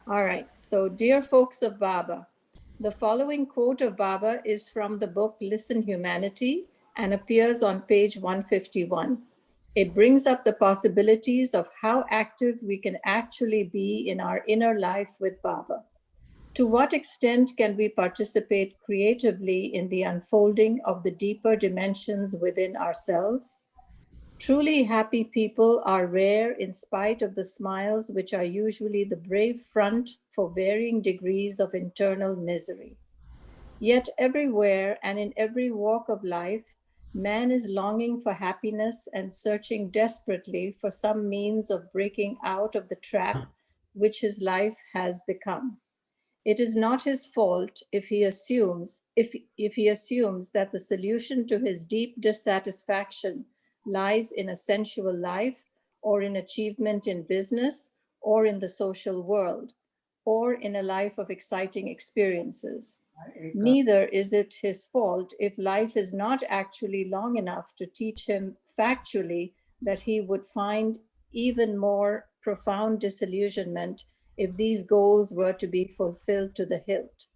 All right. So, dear folks of Baba, the following quote of Baba is from the book Listen Humanity and appears on page 151. It brings up the possibilities of how active we can actually be in our inner life with Baba. To what extent can we participate creatively in the unfolding of the deeper dimensions within ourselves? Truly happy people are rare in spite of the smiles, which are usually the brave front for varying degrees of internal misery. Yet, everywhere and in every walk of life, man is longing for happiness and searching desperately for some means of breaking out of the trap which his life has become. It is not his fault if he assumes that the solution to his deep dissatisfaction lies in a sensual life or in achievement in business or in the social world or in a life of exciting experiences. Neither is it his fault if life is not actually long enough to teach him factually that he would find even more profound disillusionment if these goals were to be fulfilled to the hilt.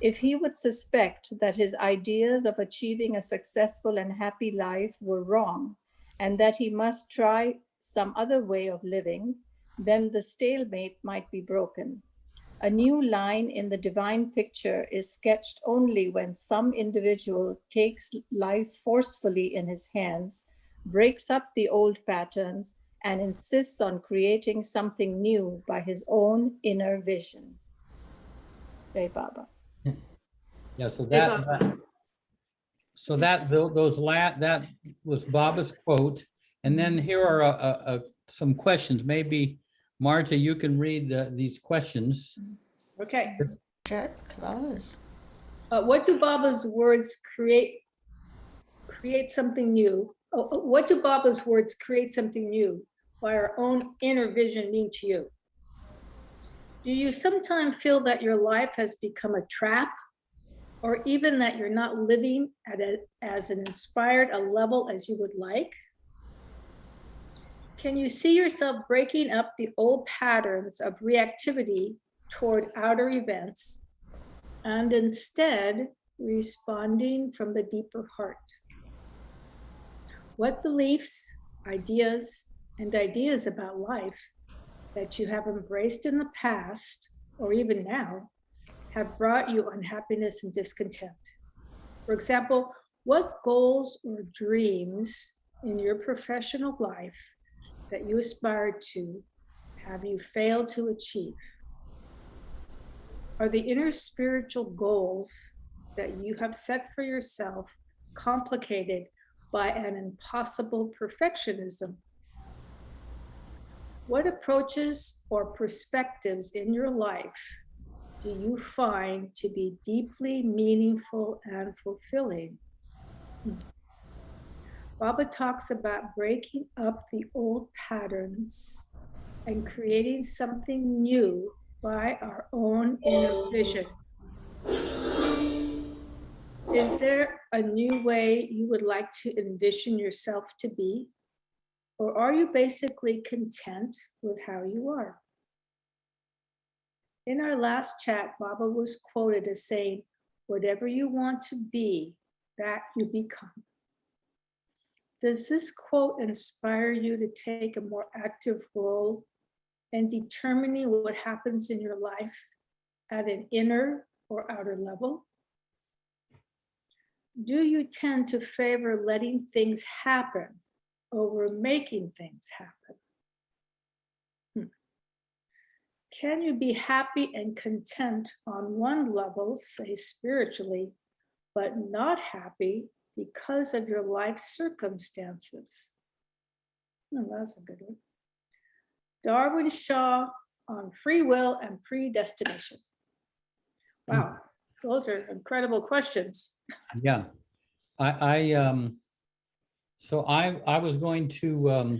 If he would suspect that his ideas of achieving a successful and happy life were wrong and that he must try some other way of living, then the stalemate might be broken. A new line in the divine picture is sketched only when some individual takes life forcefully in his hands, breaks up the old patterns, and insists on creating something new by his own inner vision. Jai Baba. Yeah, Jai Baba. that was Baba's quote. And then here are some questions. Maybe Marta, you can read these questions. Okay. Sure, close. What do Baba's words create something new? What do Baba's words create something new by our own inner vision mean to you? Do you sometimes feel that your life has become a trap, or even that you're not living at as an inspired a level as you would like? Can you see yourself breaking up the old patterns of reactivity toward outer events and instead responding from the deeper heart? What beliefs, and ideas about life that you have embraced in the past or even now have brought you unhappiness and discontent? For example, what goals or dreams in your professional life that you aspire to have you failed to achieve? Are the inner spiritual goals that you have set for yourself complicated by an impossible perfectionism? What approaches or perspectives in your life do you find to be deeply meaningful and fulfilling? Baba talks about breaking up the old patterns and creating something new by our own inner vision. Is there a new way you would like to envision yourself to be? Or are you basically content with how you are? In our last chat, Baba was quoted as saying, "Whatever you want to be, that you become." Does this quote inspire you to take a more active role in determining what happens in your life at an inner or outer level? Do you tend to favor letting things happen over making things happen? Can you be happy and content on one level, say spiritually, but not happy because of your life circumstances? That's a good one. Darwin Shaw on free will and predestination. Wow, those are incredible questions. Yeah, so I was going to,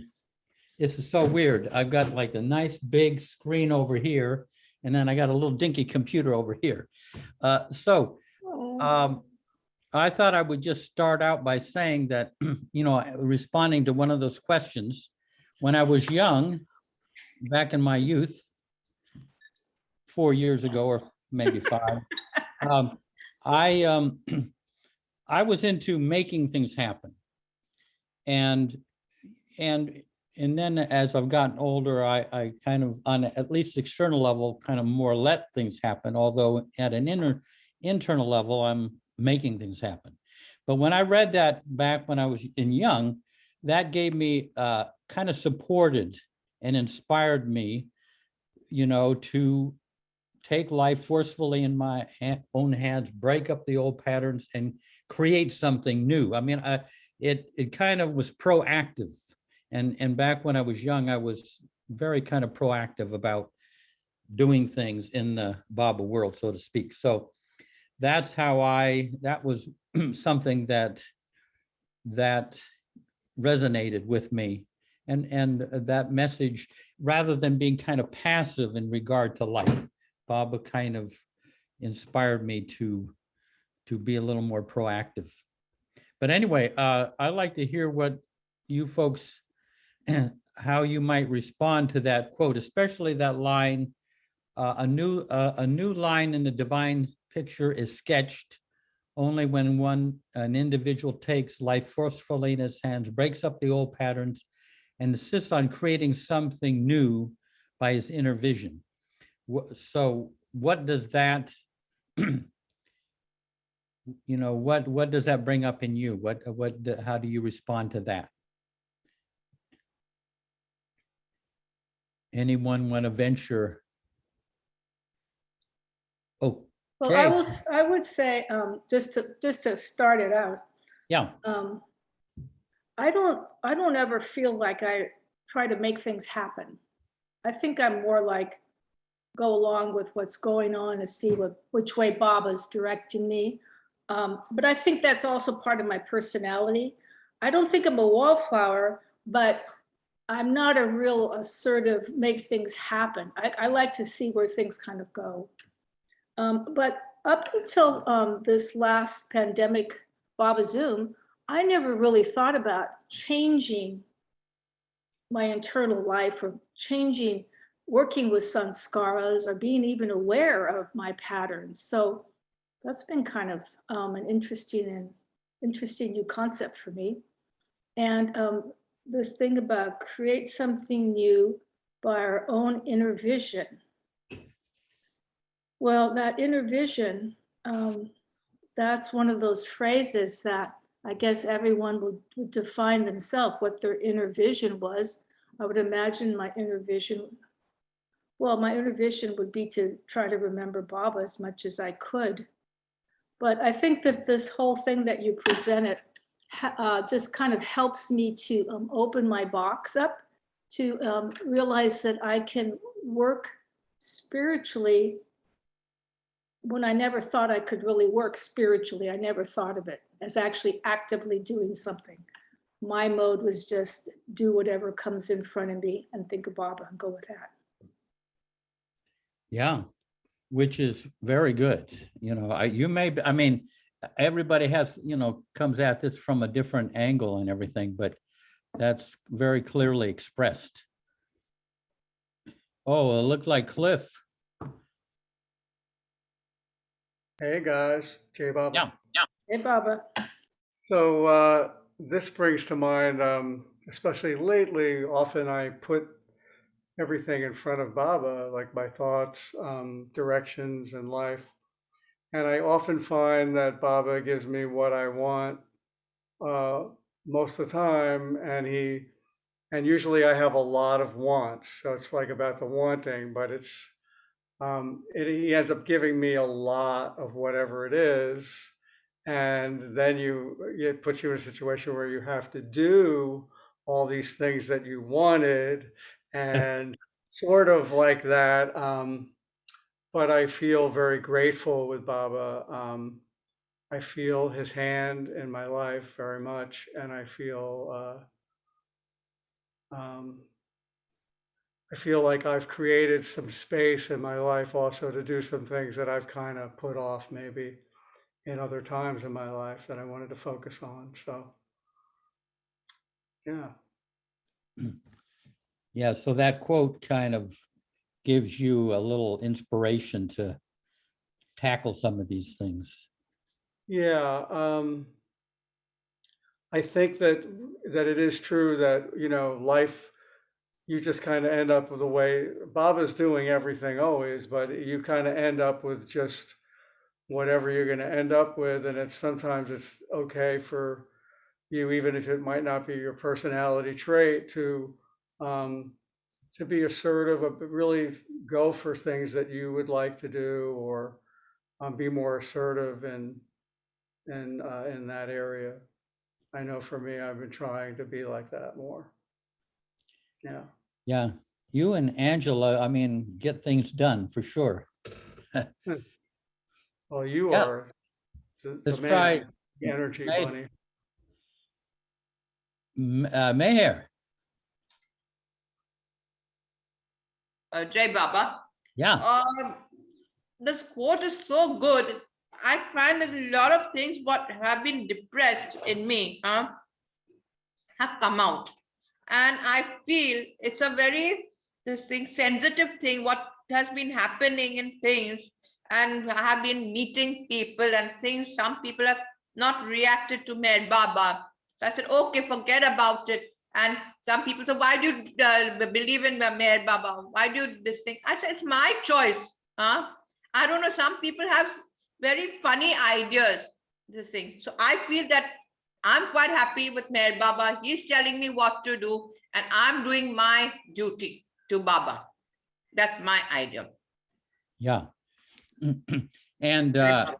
this is so weird. I've got like a nice big screen over here, and then I got a little dinky computer over here. I thought I would just start out by saying that, responding to one of those questions, when I was young, back in my youth, 4 years ago, or maybe 5. Um, I I was into making things happen, and and and then as I've gotten older, I kind of, on at least external level, kind of more let things happen. Although at an internal level, I'm making things happen. But when I read that back when I was young, that gave me kind of supported and inspired me, to take life forcefully in my own hands, break up the old patterns, and create something new. I mean, it kind of was proactive. And back when I was young, I was very kind of proactive about doing things in the Baba world, so to speak. So that's how that was something that resonated with me. And that message, rather than being kind of passive in regard to life, Baba kind of inspired me to be a little more proactive. But anyway, I'd like to hear what you folks, how you might respond to that quote, especially that line, a new line in the divine picture is sketched only when an individual takes life forcefully in his hands, breaks up the old patterns, and insists on creating something new by his inner vision. So what does that, what does that bring up in you? How do you respond to that? Anyone want to venture? Oh, Well, Jay. I would say, just to start it out, Yeah. I don't ever feel like I try to make things happen. I think I'm more like go along with what's going on and see which way Baba's directing me. But I think that's also part of my personality. I don't think I'm a wallflower, but I'm not a real assertive, make things happen. I like to see where things kind of go. But up until this last pandemic, Baba Zoom, I never really thought about changing my internal life or changing, working with sanskaras or being even aware of my patterns. So that's been kind of an interesting new concept for me. And this thing about create something new by our own inner vision. Well, that inner vision, that's one of those phrases that I guess everyone would define themselves, what their inner vision was. I would imagine my inner vision would be to try to remember Baba as much as I could. But I think that this whole thing that you presented just kind of helps me to open my box up, to realize that I can work spiritually when I never thought I could really work spiritually. I never thought of it as actually actively doing something. My mode was just do whatever comes in front of me and think of Baba and go with that. Yeah, which is very good. I mean, everybody has, comes at this from a different angle and everything, but that's very clearly expressed. Oh, it looked like Cliff. Hey guys, Jay Bob. Yeah. Hey, Baba. So this brings to mind, especially lately, often I put everything in front of Baba, like my thoughts, directions in life. And I often find that Baba gives me what I want most of the time, and usually I have a lot of wants. So it's like about the wanting, but he ends up giving me a lot of whatever it is. And then it puts you in a situation where you have to do all these things that you wanted and sort of like that. But I feel very grateful with Baba. I feel his hand in my life very much. And I feel like I've created some space in my life also to do some things that I've kind of put off maybe in other times in my life that I wanted to focus on. So, yeah. Yeah, so that quote kind of gives you a little inspiration to tackle some of these things. Yeah, I think that it is true that, life, you just kind of end up with the way Baba's doing everything always, but you kind of end up with just whatever you're going to end up with, and sometimes it's okay for you, even if it might not be your personality trait, um, to be assertive, but really go for things that you would like to do, or be more assertive in that area. I know for me, I've been trying to be like that more. Yeah. Yeah, you and Angela, I mean, get things done for sure. Well, you Yeah. are the Let's man, try the energy May- bunny. Meher. Jai Baba. Yeah. This quote is so good. I find that a lot of things what have been depressed in me have come out. And I feel it's a very sensitive thing, what has been happening in things. And I have been meeting people and things. Some people have not reacted to Meher Baba. So I said, okay, forget about it. And some people said, why do you believe in Meher Baba? Why do you this thing? I said, it's my choice. I don't know. Some people have very funny ideas, this thing. So I feel that I'm quite happy with Meher Baba. He's telling me what to do, and I'm doing my duty to Baba. That's my idea. Yeah. And yeah,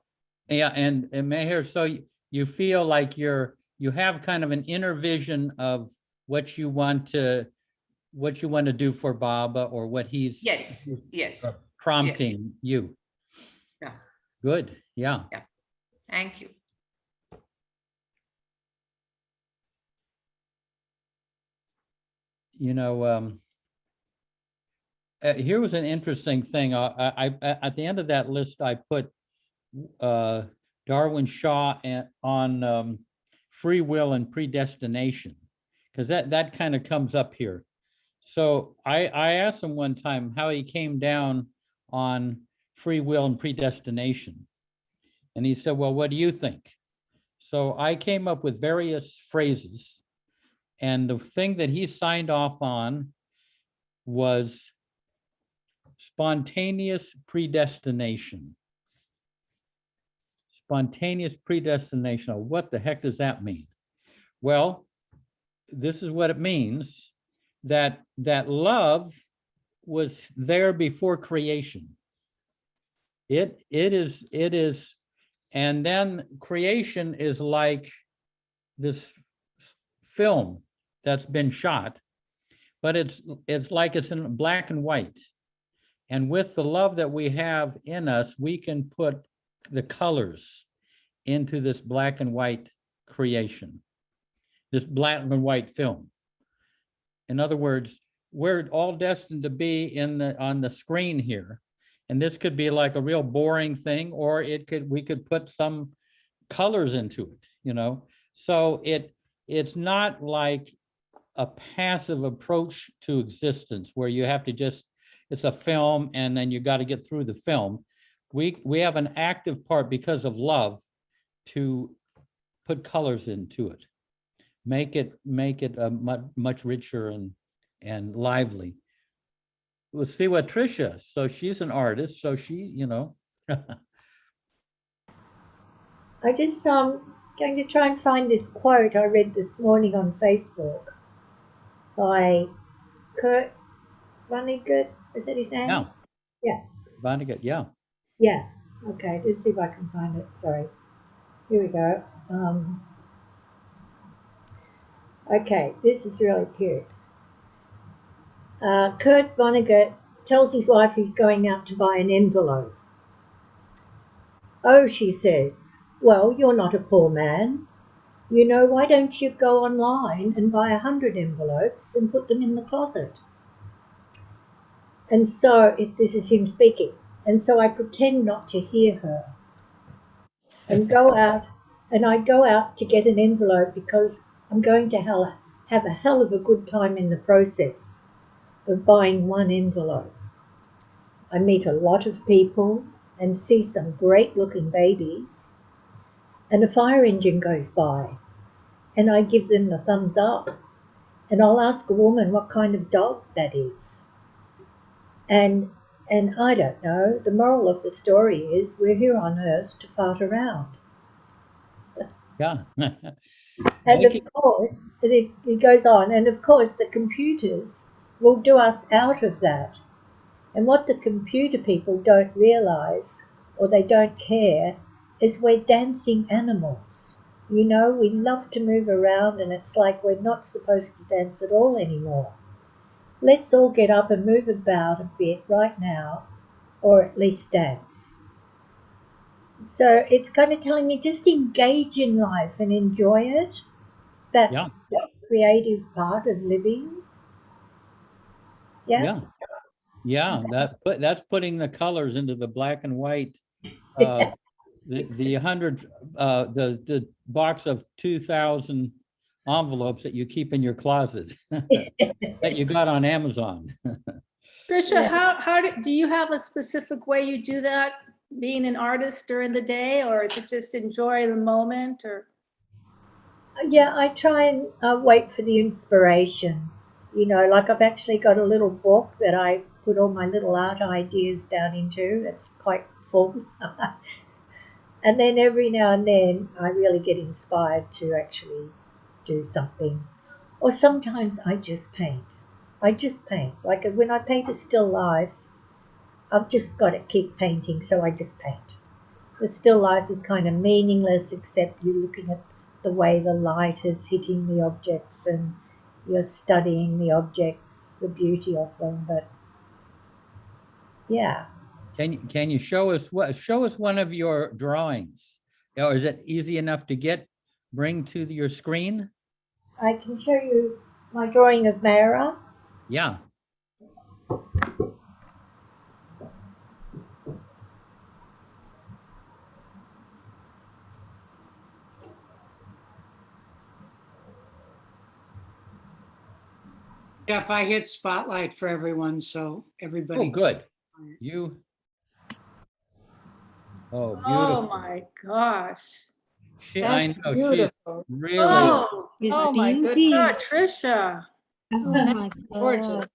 and Meher, so you feel like you have kind of an inner vision of what you want to do for Baba, or what he's Yes. prompting you. Yeah. Good. Yeah. Thank you. Here was an interesting thing. I at the end of that list, I put Darwin Shaw on free will and predestination, because that kind of comes up here. So I asked him one time how he came down on free will and predestination. And he said, well, what do you think? So I came up with various phrases. And the thing that he signed off on was spontaneous predestination. Spontaneous predestination. What the heck does that mean? Well, this is what it means, that love was there before creation. It is, and then creation is like this film that's been shot, but it's like it's in black and white. And with the love that we have in us, we can put the colors into this black and white creation, this black and white film. In other words, we're all destined to be on the screen here. And this could be like a real boring thing, or we could put some colors into it, So it's not like a passive approach to existence where you have to it's a film and then you got to get through the film. We have an active part because of love to put colors into it, make it much richer and lively. We'll see what Tricia, so she's an artist, so she, I just going to try and find this quote I read this morning on Facebook by Kurt Vonnegut. Is that his name? Yeah. Yeah. Vonnegut, yeah. Yeah. Okay, let's see if I can find it. Sorry. Here we go. Okay, this is really cute. Kurt Vonnegut tells his wife he's going out to buy an envelope. Oh, she says, well, you're not a poor man. Why don't you go online and buy 100 envelopes and put them in the closet? And so, this is him speaking, and so I pretend not to hear her and go out, and I go out to get an envelope because I'm going to have a hell of a good time in the process of buying one envelope. I meet a lot of people and see some great looking babies, and a fire engine goes by, and I give them the thumbs up, and I'll ask a woman what kind of dog that is. And I don't know. The moral of the story is we're here on earth to fart around. Yeah. And Making- of course, it goes on, and of course the computers will do us out of that. And what the computer people don't realize, or they don't care, is we're dancing animals. You know, we love to move around, and it's like we're not supposed to dance at all anymore. Let's all get up and move about a bit right now, or at least dance. So it's kind of telling me just engage in life and enjoy it. That's Yeah. the creative part of living. Yeah. Yeah. That's putting the colors into the black and white. The 100, the box of 2,000 envelopes that you keep in your closet that you got on Amazon. Trisha, Yeah. how do you have a specific way you do that, being an artist during the day, or is it just enjoy the moment, or? Yeah, I try and wait for the inspiration. You know, like I've actually got a little book that I put all my little art ideas down into. It's quite full. And then every now and then I really get inspired to actually do something. Or sometimes I just paint. I just paint. Like when I paint a still life, I've just got to keep painting, so I just paint. The still life is kind of meaningless, except you're looking at the way the light is hitting the objects and you're studying the objects, the beauty of them. But yeah, Can you show us one of your drawings? Or is it easy enough to bring to your screen? I can show you my drawing of Mayra. Yeah. Jeff, I hit spotlight for everyone, so everybody. Oh, good. You. Oh, Oh beautiful. my gosh. I That's know, she's beautiful. really, Oh, It's oh my beauty. God, Trisha. Oh my Gorgeous. God.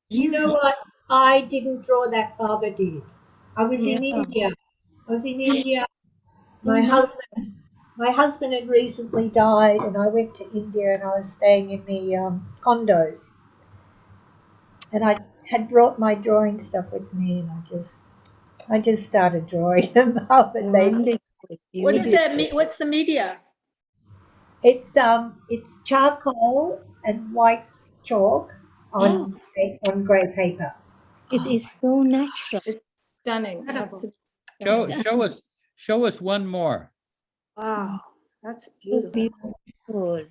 You know what? I didn't draw that, Barbara did. I was in Yeah. India. I was in India. Oh My my husband had recently died, and I went to India, and I was staying in the condos. And I had brought my drawing stuff with me, and I just started drawing them up, and wonderful. What does Beautiful. that mean? What's the media? it's charcoal and white chalk on grey paper. It is so natural. It's stunning. Incredible. Absolutely. show us one more. Wow, that's So beautiful. beautiful.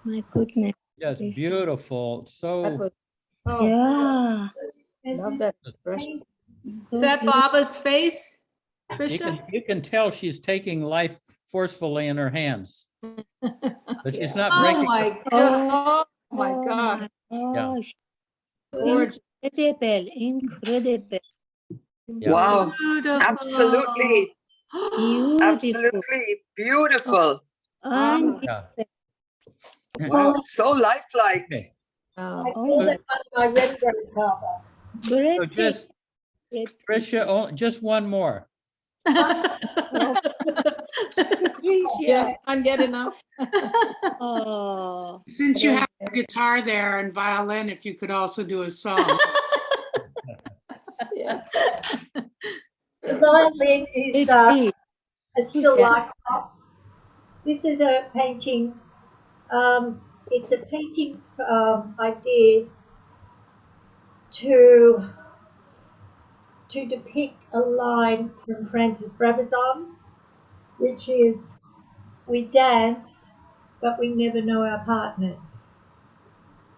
My goodness. Just Yes. beautiful. That So was, oh, Yeah. love that expression. Is that Baba's face, Trisha? you can tell she's taking life forcefully in her hands, but she's not Oh breaking. my God. Oh my Oh God. my gosh. Gorgeous. Incredible. Incredible. Yeah. Wow, Beautiful. absolutely, Beautiful. absolutely beautiful. And Yeah. Wow, so lifelike. Okay. Wow. I Oh call my it my Rembrandt cover. So breathtaking. just Tricia, just one more. Yeah, can't get enough. Oh. Since you have a guitar there and violin, if you could also do a song. Yeah. The violin is It's deep. a still that? life. This is a painting. It's a painting I did to depict a line from Francis Brabazon, which is, "We dance, but we never know our partners."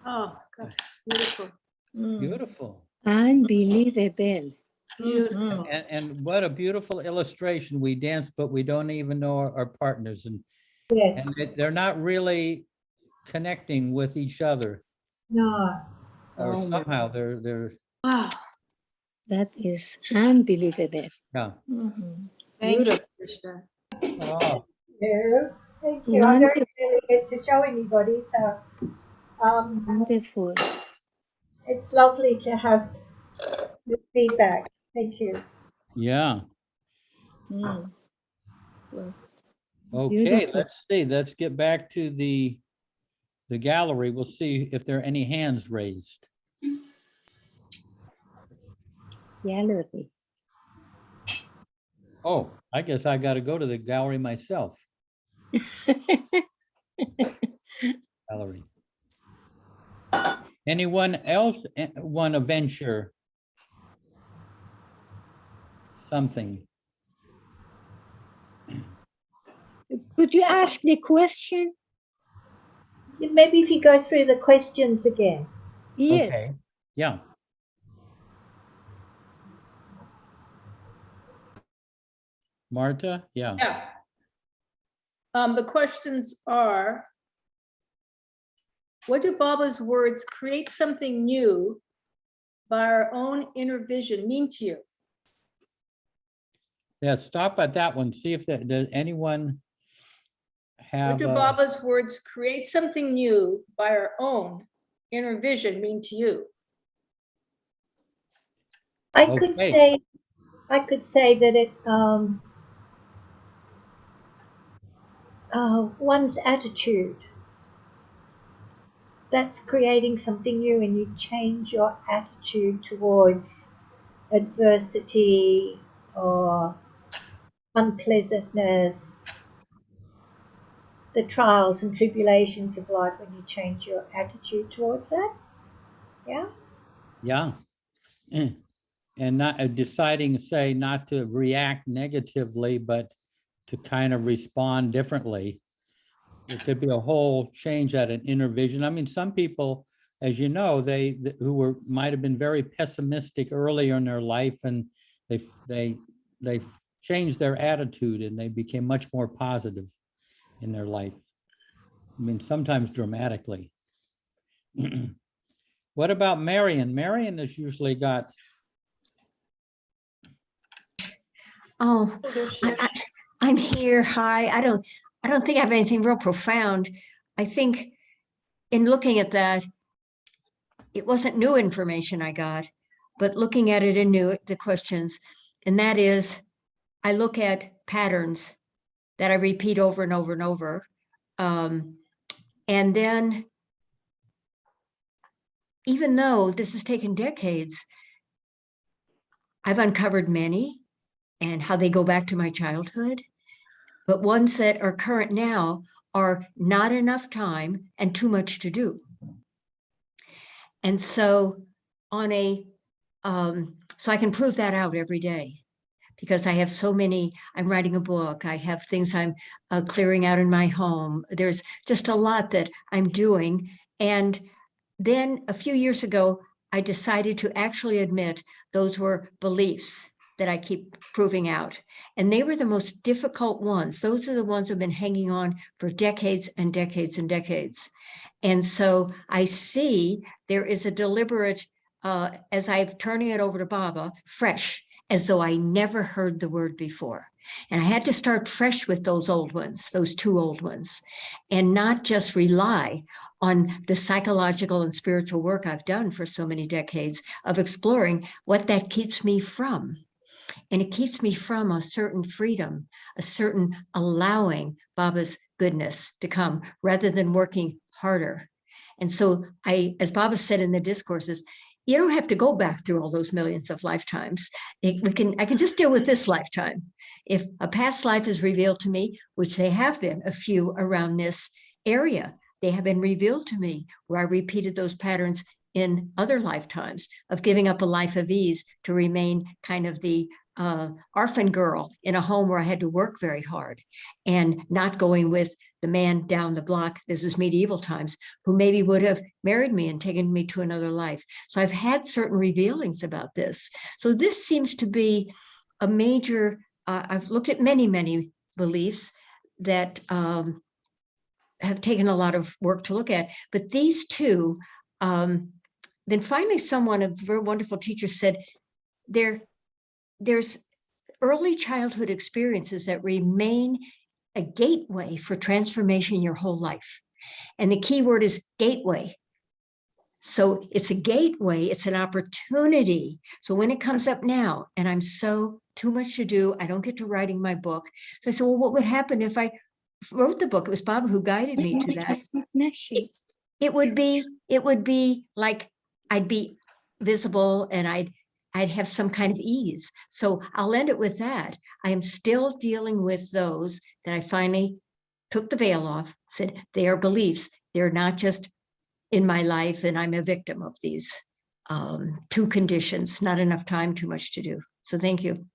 Oh, gosh, beautiful. Beautiful. Unbelievable. Mhm. And what a beautiful illustration. We dance, but we don't even know our partners. And Yes. they're not really connecting with each other. No. Or Oh my- somehow they're Wow. That is unbelievable. Yeah. Mhm. Thank you, Beautiful. Krishna. Oh, Yeah, thank you. I don't Wonderful. really get to show anybody, so Wonderful. it's lovely to have the feedback. Thank you. yeah. Mm. Blessed. Okay, Beautiful. let's see. Let's get back to the gallery. We'll see if there are any hands raised. Gallery. Oh, I guess I got to go to the gallery myself. Gallery. Anyone else want to venture something? Could you ask the question? Maybe if you go through the questions again. Yes. Okay. Yeah. Marta? Yeah. Yeah. The questions are, what do Baba's words, create something new by our own inner vision, mean to you? Yeah, stop at that one. See if does anyone What have, do Baba's words, create something new by our own inner vision, mean to you? I could okay. say that it one's attitude. That's creating something new, and you change your attitude towards adversity or unpleasantness, the trials and tribulations of life, when you change your attitude towards that. Yeah. Yeah. And not deciding, say, not to react negatively, but to kind of respond differently. It could be a whole change at an inner vision. I mean, some people, as you know, who might have been very pessimistic earlier in their life, and they changed their attitude and they became much more positive in their life. I mean, sometimes dramatically. What about Marion? Marion has usually got. Oh, I'm here. Hi. I don't think I have anything real profound. I think in looking at that, it wasn't new information I got, but looking at it anew, the questions, and that is, I look at patterns that I repeat over and over and over. And then, even though this has taken decades, I've uncovered many and how they go back to my childhood, but ones that are current now are not enough time and too much to do. And so so I can prove that out every day, because I have so many. I'm writing a book, I have things I'm clearing out in my home. There's just a lot that I'm doing. And then a few years ago, I decided to actually admit those were beliefs that I keep proving out. And they were the most difficult ones. Those are the ones I've been hanging on for decades and decades and decades. And so I see there is a deliberate, as I'm turning it over to Baba, fresh, as though I never heard the word before. And I had to start fresh with those old ones, those two old ones, and not just rely on the psychological and spiritual work I've done for so many decades of exploring what that keeps me from. And it keeps me from a certain freedom, a certain allowing Baba's goodness to come, rather than working harder. And so as Baba said in the discourses, you don't have to go back through all those millions of lifetimes. I can just deal with this lifetime. If a past life is revealed to me, which they have been a few around this area, they have been revealed to me where I repeated those patterns in other lifetimes of giving up a life of ease to remain kind of the orphan girl in a home where I had to work very hard, and not going with the man down the block, this is medieval times, who maybe would have married me and taken me to another life. So I've had certain revealings about this. So this seems to be a major, I've looked at many, many beliefs that have taken a lot of work to look at, but these two, then finally a very wonderful teacher said, there's early childhood experiences that remain a gateway for transformation your whole life. And the key word is gateway. So it's a gateway, it's an opportunity. So when it comes up now, and I'm so too much to do, I don't get to writing my book. So I said, well, what would happen if I wrote the book? It was Bob who guided me to that. It would be like I'd be visible and I'd have some kind of ease. So I'll end it with that. I am still dealing with those that I finally took the veil off, said they are beliefs. They're not just in my life, and I'm a victim of these two conditions, not enough time, too much to do. So thank you.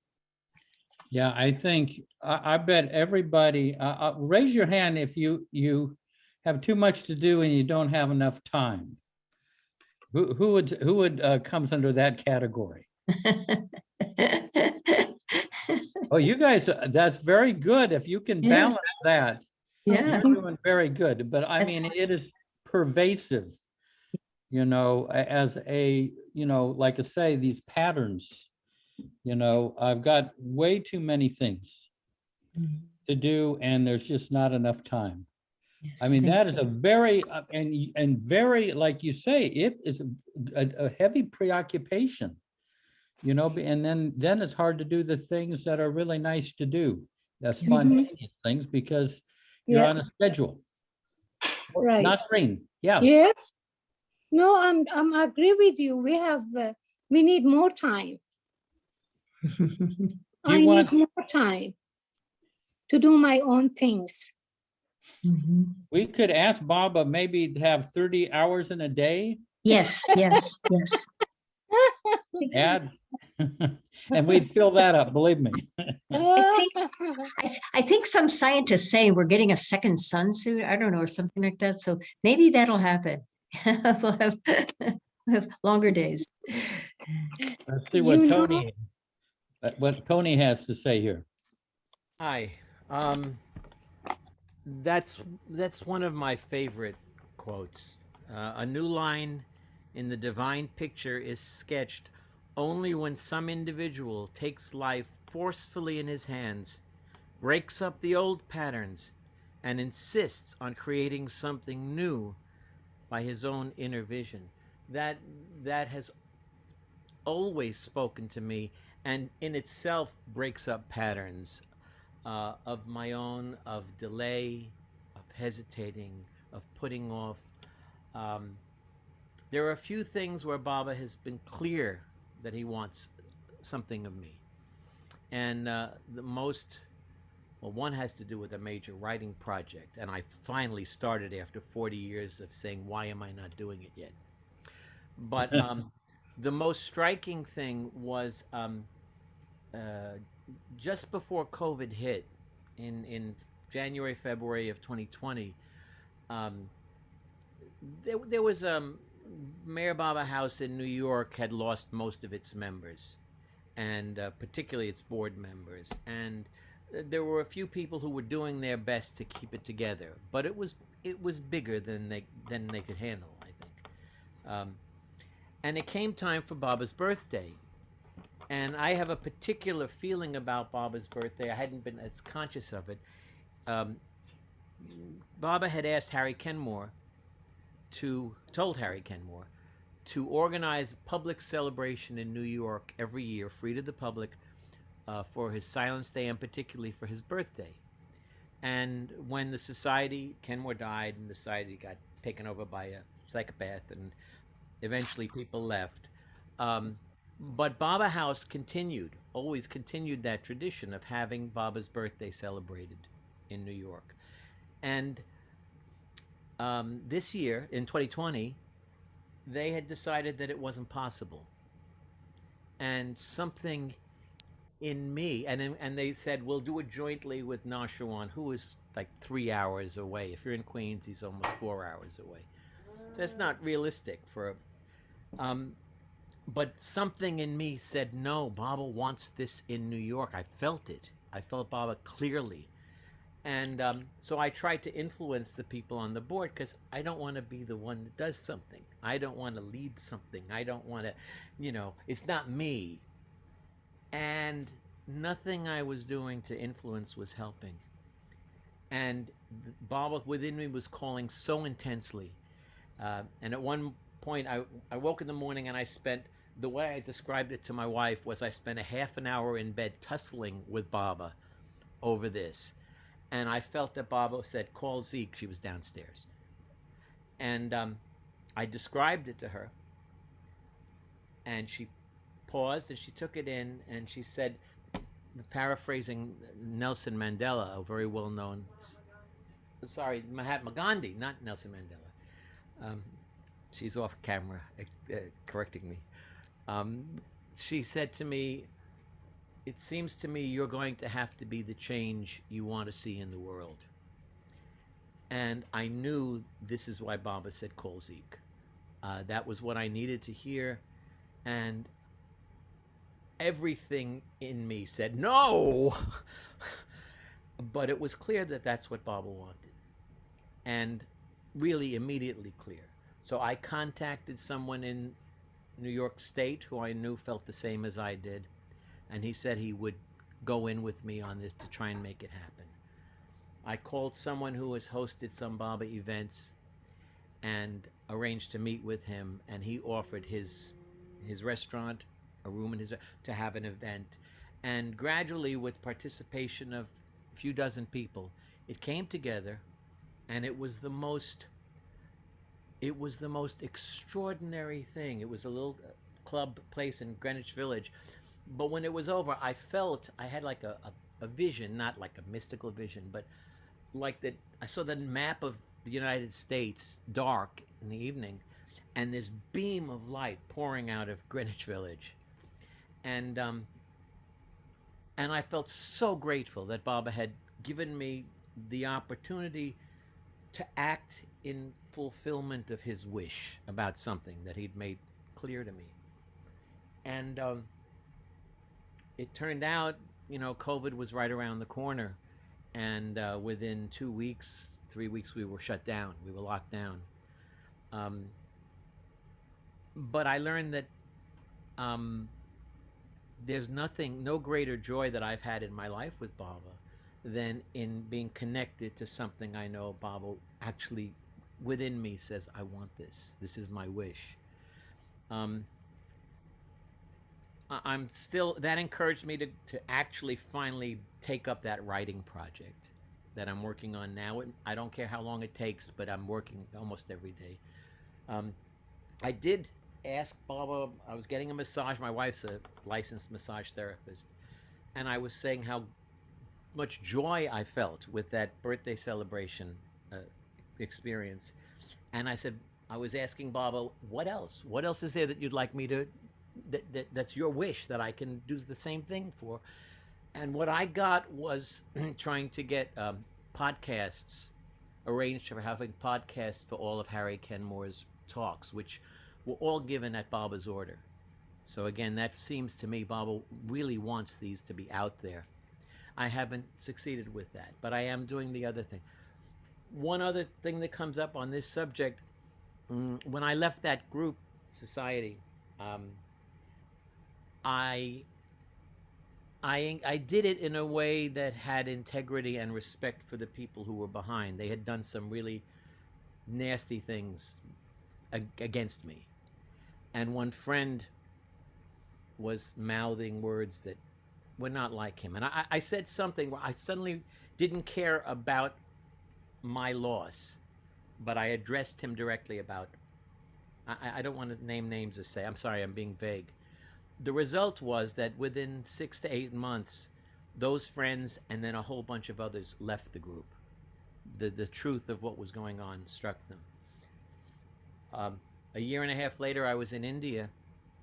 Yeah, I think, I bet everybody, raise your hand if you have too much to do and you don't have enough time. Who would comes under that category? Oh, you guys, that's very good. If you can Yeah. balance that, Yeah. you're doing very good. But I mean, That's- it is pervasive, you know, as a, you know, like I say, these patterns, you know, I've got way too many things to do and there's just not enough time. Yes, I mean, thank that is a very, and very, like you say, it is a heavy preoccupation, you know, and then it's hard to do the things that are really nice to do, the spontaneous things, because you're Yeah. on a schedule. Right. Nasreen, yeah. Yes. No, I'm agree with you. We need more time. I want- need more time to do my own things. We could ask Baba maybe to have 30 hours in a day, Yes, yes, yes. add, and we'd fill that up, believe me. I think some scientists say we're getting a second sun soon. I don't know, or something like that. So maybe that'll happen. we'll have longer days. Let's see what Tony has to say here. Hi. That's one of my favorite quotes. A new line in the divine picture is sketched only when some individual takes life forcefully in his hands, breaks up the old patterns, and insists on creating something new by his own inner vision. That has always spoken to me, and in itself breaks up patterns of my own, of delay, of hesitating, of putting off. There are a few things where Baba has been clear that he wants something of me. And one has to do with a major writing project. And I finally started after 40 years of saying, why am I not doing it yet? But the most striking thing was just before COVID hit in January, February of 2020, there was Mayor Baba House in New York had lost most of its members, and particularly its board members. And there were a few people who were doing their best to keep it together, but it was bigger than they could handle, I think. And it came time for Baba's birthday. And I have a particular feeling about Baba's birthday. I hadn't been as conscious of it. Baba had asked told Harry Kenmore to organize a public celebration in New York every year, free to the public, for his Silence Day and particularly for his birthday. And when the society, Kenmore died and the society got taken over by a psychopath and eventually people left. But Baba House always continued that tradition of having Baba's birthday celebrated in New York. And this year, in 2020, they had decided that it wasn't possible. And something in me, and they said, we'll do it jointly with Nashwan, who is like 3 hours away. If you're in Queens, he's almost 4 hours away. So it's not realistic for but something in me said, no, Baba wants this in New York. I felt it. I felt Baba clearly. And so I tried to influence the people on the board because I don't want to be the one that does something. I don't want to lead something. I don't want to, it's not me. And nothing I was doing to influence was helping. And Baba within me was calling so intensely. And at one point, I woke in the morning and I spent, the way I described it to my wife was I spent a half an hour in bed tussling with Baba over this. And I felt that Baba said, call Zeke. She was downstairs. And I described it to her. And she paused and she took it in and she said, paraphrasing Nelson Mandela, a very well-known, Mahatma Gandhi, not Nelson Mandela. She's off camera correcting me. She said to me, it seems to me you're going to have to be the change you want to see in the world. And I knew this is why Baba said, call Zeke. That was what I needed to hear. And everything in me said, no! But it was clear that that's what Baba wanted. And really immediately clear. So I contacted someone in New York State who I knew felt the same as I did. And he said he would go in with me on this to try and make it happen. I called someone who has hosted some Baba events and arranged to meet with him, and he offered his restaurant, a room in his, to have an event. And gradually, with participation of a few dozen people, it came together, and it was the most extraordinary thing. It was a little club place in Greenwich Village. But when it was over, I felt, I had like a vision, not like a mystical vision, but like that I saw the map of the United States dark in the evening, and this beam of light pouring out of Greenwich Village. And I felt so grateful that Baba had given me the opportunity to act in fulfillment of his wish about something that he'd made clear to me. And it turned out, COVID was right around the corner. And within 2 weeks, 3 weeks, we were shut down. We were locked down. But I learned that there's no greater joy that I've had in my life with Baba than in being connected to something I know Baba actually within me says, I want this. This is my wish. I'm still, that encouraged me to actually finally take up that writing project that I'm working on now. I don't care how long it takes, but I'm working almost every day. I did ask Baba, I was getting a massage. My wife's a licensed massage therapist. And I was saying how much joy I felt with that birthday celebration experience. And I said, I was asking Baba, what else? What else is there that you'd like me to, that's your wish that I can do the same thing for? And what I got was trying to get podcasts arranged for having podcasts for all of Harry Kenmore's talks, which were all given at Baba's order. So again, that seems to me Baba really wants these to be out there. I haven't succeeded with that, but I am doing the other thing. One other thing that comes up on this subject, when I left that group society, I did it in a way that had integrity and respect for the people who were behind. They had done some really nasty things against me. And one friend was mouthing words that were not like him. And I said something where I suddenly didn't care about my loss, but I addressed him directly about, I don't want to name names or say, I'm sorry, I'm being vague. The result was that within 6 to 8 months, those friends and then a whole bunch of others left the group. The truth of what was going on struck them. A year and a half later, I was in India,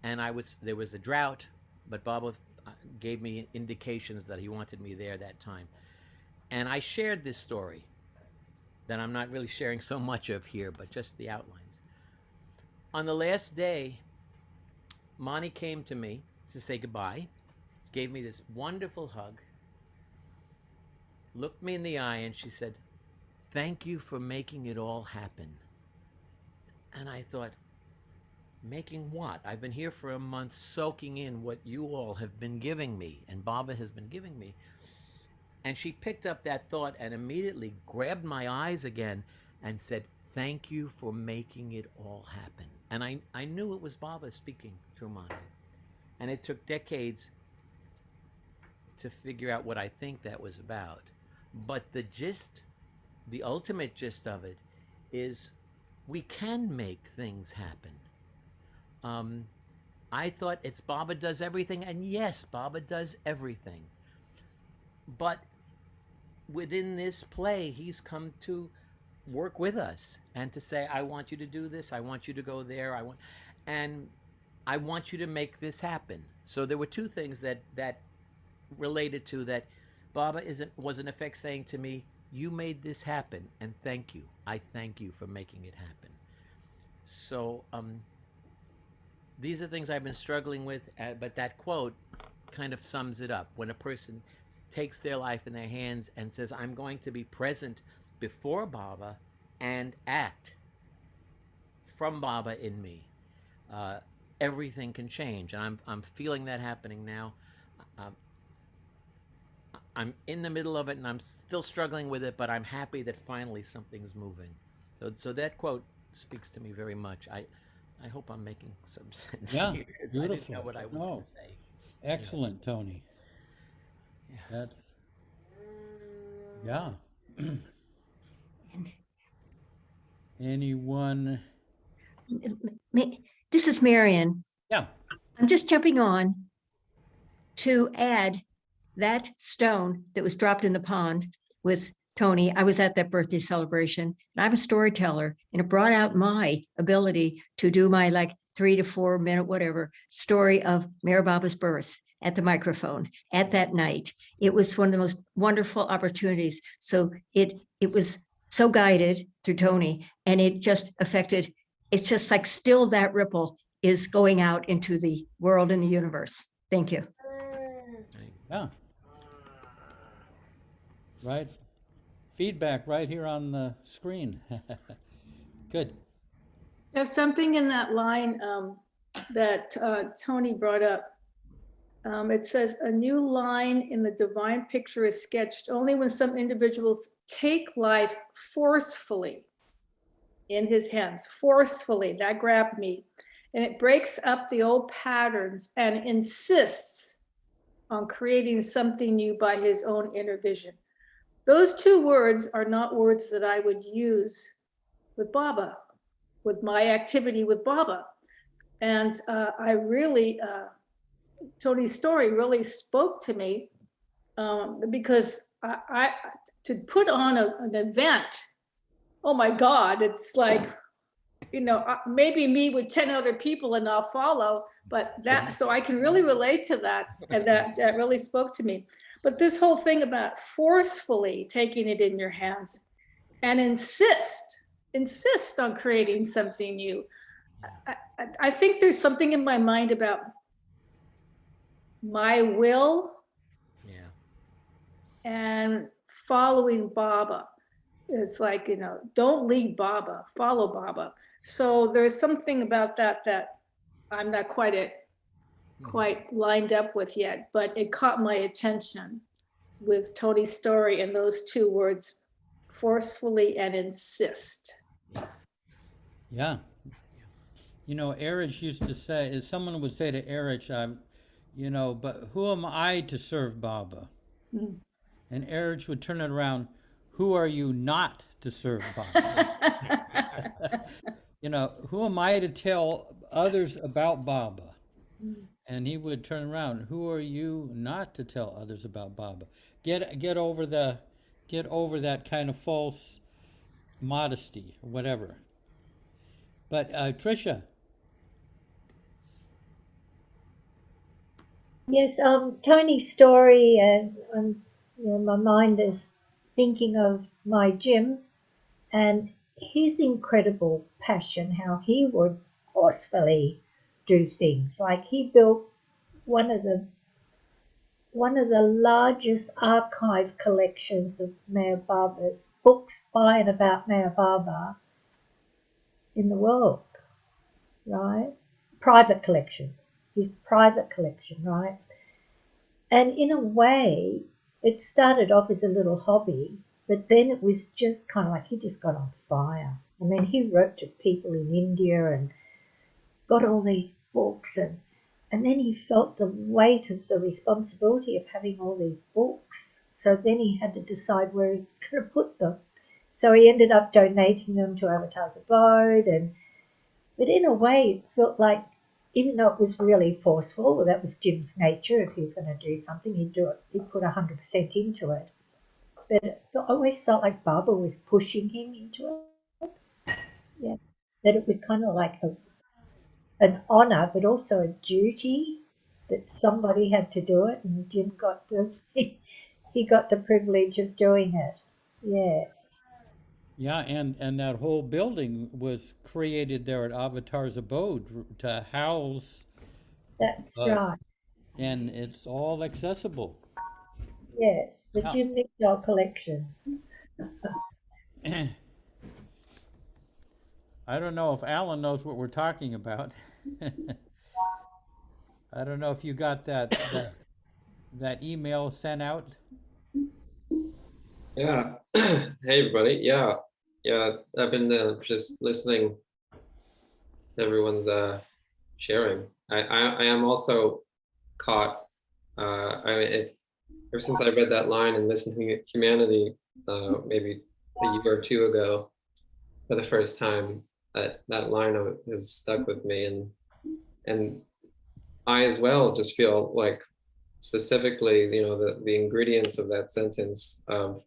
and there was a drought, but Baba gave me indications that he wanted me there that time. And I shared this story that I'm not really sharing so much of here, but just the outlines. On the last day, Mani came to me to say goodbye, gave me this wonderful hug, looked me in the eye, and she said, "Thank you for making it all happen." And I thought, Making what? I've been here for a month soaking in what you all have been giving me and Baba has been giving me. And she picked up that thought and immediately grabbed my eyes again and said, thank you for making it all happen. And I knew it was Baba speaking through mine. And it took decades to figure out what I think that was about. But the gist, the ultimate gist of it is we can make things happen. I thought it's Baba does everything, and yes, Baba does everything. But within this play, he's come to work with us and to say, I want you to do this, I want you to go there, and I want you to make this happen. So there were two things that related to that. Baba was in effect saying to me, you made this happen, and thank you. I thank you for making it happen. So these are things I've been struggling with, but that quote kind of sums it up. When a person takes their life in their hands and says, I'm going to be present before Baba and act from Baba in me, everything can change. And I'm feeling that happening now. I'm in the middle of it and I'm still struggling with it, but I'm happy that finally something's moving. So that quote speaks to me very much. I hope I'm making some sense Yeah, here, 'cause beautiful. I didn't know what I was going to say. Excellent, Tony. Yeah. Yeah. Anyone? This is Marion. Yeah. I'm just jumping on to add that stone that was dropped in the pond with Tony. I was at that birthday celebration and I'm a storyteller, and it brought out my ability to do my 3 to 4 minute, whatever, story of Mayor Baba's birth at the microphone at that night. It was one of the most wonderful opportunities. So it was so guided through Tony, and it just affected, it's just still that ripple is going out into the world and the universe. Thank you. Yeah. Right. Feedback right here on the screen. Good. There's something in that line that Tony brought up. It says, a new line in the divine picture is sketched only when some individuals take life forcefully in his hands. Forcefully, that grabbed me. And it breaks up the old patterns and insists on creating something new by his own inner vision. Those two words are not words that I would use with Baba, with my activity with Baba. And I really, Tony's story really spoke to me because I to put on an event, oh my God, it's maybe me with 10 other people and I'll follow, but so I can really relate to that, and that really spoke to me. But this whole thing about forcefully taking it in your hands and insist on creating something new. I think there's something in my mind about my will and following Baba. It's don't lead Baba, follow Baba. So there's something about that I'm not quite lined up with yet, but it caught my attention with Tony's story and those two words, forcefully and insist. Yeah. Erich used to say, someone would say to Erich, but who am I to serve Baba? Mm. And Erich would turn it around, who are you not to serve Baba? Who am I to tell others about Baba? Mm. And he would turn around, who are you not to tell others about Baba? Get over that kind of false modesty or whatever. But Tricia. Yes, Tony's story, and my mind is thinking of my Jim and his incredible passion, how he would forcefully do things. Like he built one of the largest archive collections of Mayor Baba's books by and about Mayor Baba in the world, right? private collections, his private collection, right? And in a way, it started off as a little hobby, but then it was just kind of like he just got on fire. I mean, he wrote to people in India and got all these books, and then he felt the weight of the responsibility of having all these books. So then he had to decide where he could have put them. So he ended up donating them to Avatar's Abode, but in a way it felt like, even though it was really forceful, well, that was Jim's nature. If he was going to do something, he'd do it. He'd put 100% into it. But it always felt like Baba was pushing him into it. Yeah, that it was kind of like an honor, but also a duty that somebody had to do it, and Jim got he got the privilege of doing it. Yes. Yeah, and that whole building was created there at Avatar's Abode to house, That's uh, right. and it's all accessible. Yes, the Yeah. Jim Nickdale collection. I don't know if Alan knows what we're talking about. I don't know if you got that email sent out. Yeah. Hey, everybody. Yeah. I've been just listening to everyone's sharing. I am also caught. Ever since I read that line in Listen to Humanity, maybe a year or two ago, for the first time, that line has stuck with me, and I as well just feel like, specifically, the ingredients of that sentence of,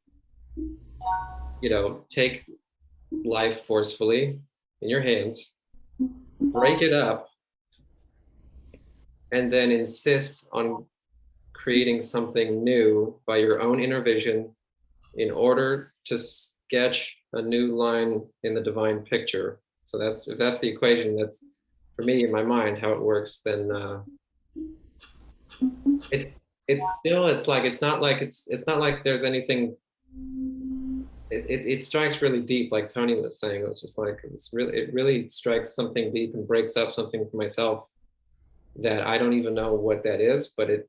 take life forcefully in your hands, break it up, and then insist on creating something new by your own inner vision in order to sketch a new line in the divine picture. So if that's the equation, that's, for me, in my mind, how it works, then it's not like there's anything. It strikes really deep, like Tony was saying. It's just like it really strikes something deep and breaks up something for myself that I don't even know what that is, but it's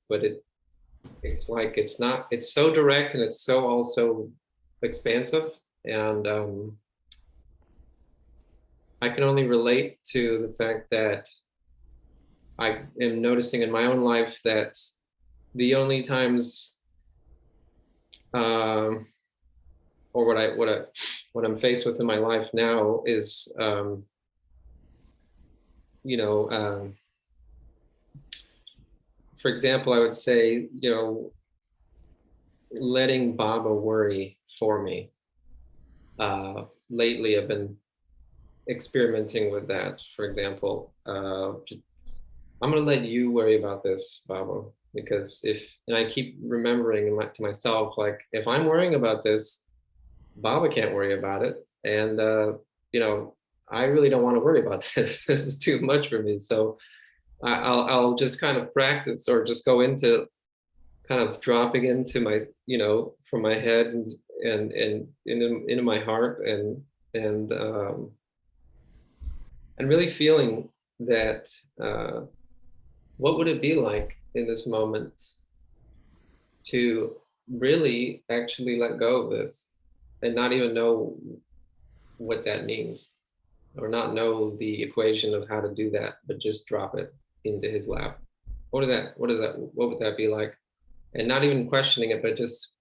like it's so direct, and it's so also expansive, and I can only relate to the fact that I am noticing in my own life that the only times, or what I'm faced with in my life now is, for example, I would say, letting Baba worry for me. Lately, I've been experimenting with that. For example, I'm going to let you worry about this, Baba, because and I keep remembering to myself, like, if I'm worrying about this, Baba can't worry about it. And, I really don't want to worry about this. This is too much for me. So I'll just kind of practice, or just go into kind of dropping into my, from my head and into my heart, and really feeling that, what would it be like in this moment to really actually let go of this, and not even know what that means, or not know the equation of how to do that, but just drop it into his lap. What would that be like? And not even questioning it, but just,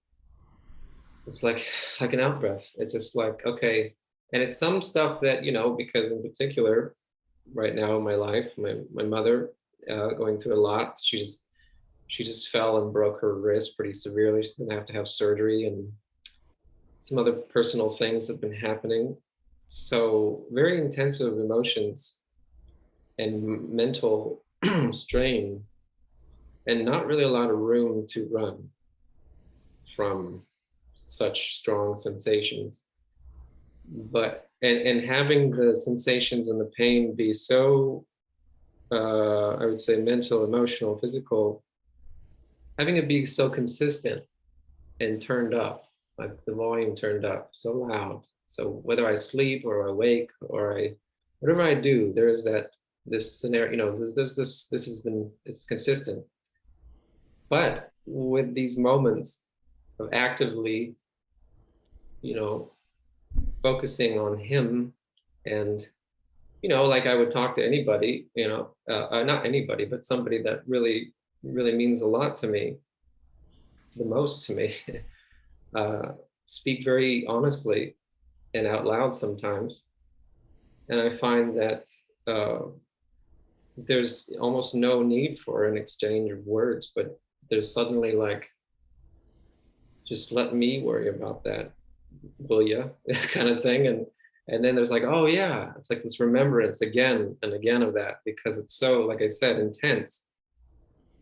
it's like an out breath. It's just like, okay. And it's some stuff that, because in particular, right now in my life, my mother, going through a lot. She just fell and broke her wrist pretty severely. She's gonna have to have surgery, and some other personal things have been happening. So very intensive emotions and mental strain, and not really a lot of room to run from such strong sensations. But and having the sensations and the pain be so, I would say, mental, emotional, physical, having it be so consistent and turned up, like the volume turned up, so loud. So whether I sleep or I wake or whatever I do, there is that this scenario, this has been, it's consistent. But with these moments of actively, focusing on him, and, like I would talk to anybody, not anybody, but somebody that really, really means a lot to me, the most to me, speak very honestly and out loud sometimes. And I find that there's almost no need for an exchange of words, but there's suddenly like, just let me worry about that, will ya? kind of thing. And then there's like, oh yeah, it's like this remembrance again and again of that, because it's so, like I said, intense,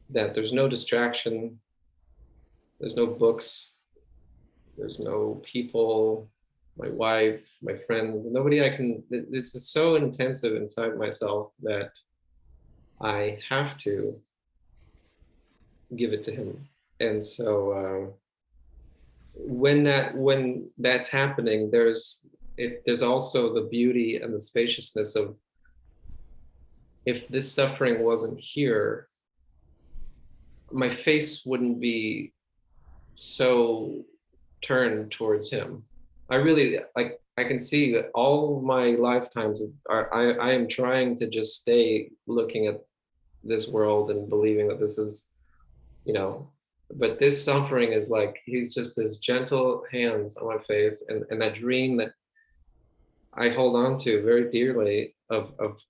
that there's no distraction, there's no books, there's no people, my wife, my friends, nobody I can, this is so intensive inside myself that I have to give it to him. And so when that's happening, there's also the beauty and the spaciousness of, if this suffering wasn't here, my face wouldn't be so turned towards him. I really, like, I can see that all my lifetimes I am trying to just stay looking at this world and believing that this is, but this suffering is like, he's just this gentle hands on my face, and that dream that I hold on to very dearly of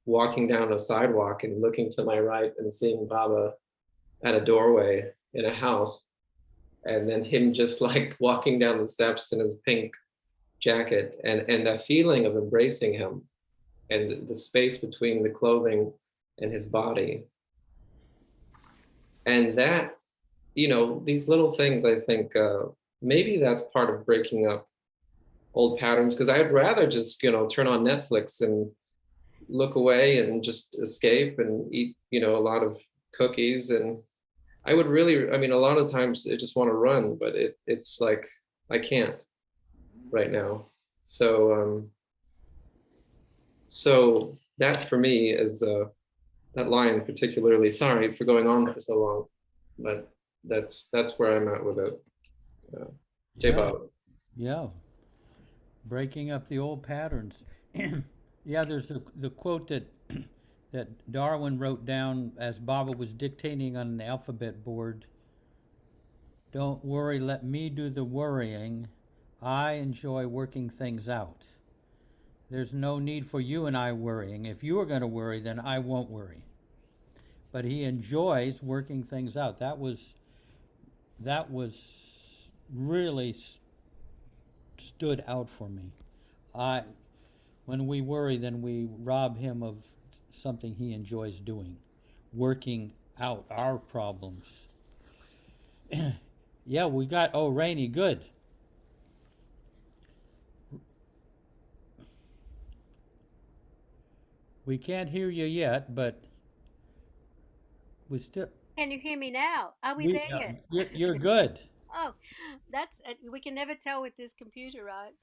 walking down a sidewalk and looking to my right and seeing Baba at a doorway in a house, and then him just like walking down the steps in his pink jacket, and that feeling of embracing him, and the space between the clothing and his body. And that, these little things, I think maybe that's part of breaking up old patterns, because I'd rather just, turn on Netflix and look away and just escape and eat, a lot of cookies. And I would really, a lot of times I just want to run, but it's like, I can't right now. So, so that for me is, that line particularly, sorry for going on for so long, but that's where I'm at with it. J-Bob. Yeah. Breaking up the old patterns. Yeah, there's the quote that that Darwin wrote down as Baba was dictating on an alphabet board. Don't worry, let me do the worrying. I enjoy working things out. There's no need for you and I worrying. If you are going to worry, then I won't worry. But he enjoys working things out. That was really stood out for me. When we worry, then we rob him of something he enjoys doing, working out our problems. Yeah, we got, Rainey, good. We can't hear you yet, but we still. Can you hear me now? Are we there yet? You're good. Oh, we can never tell with this computer, right?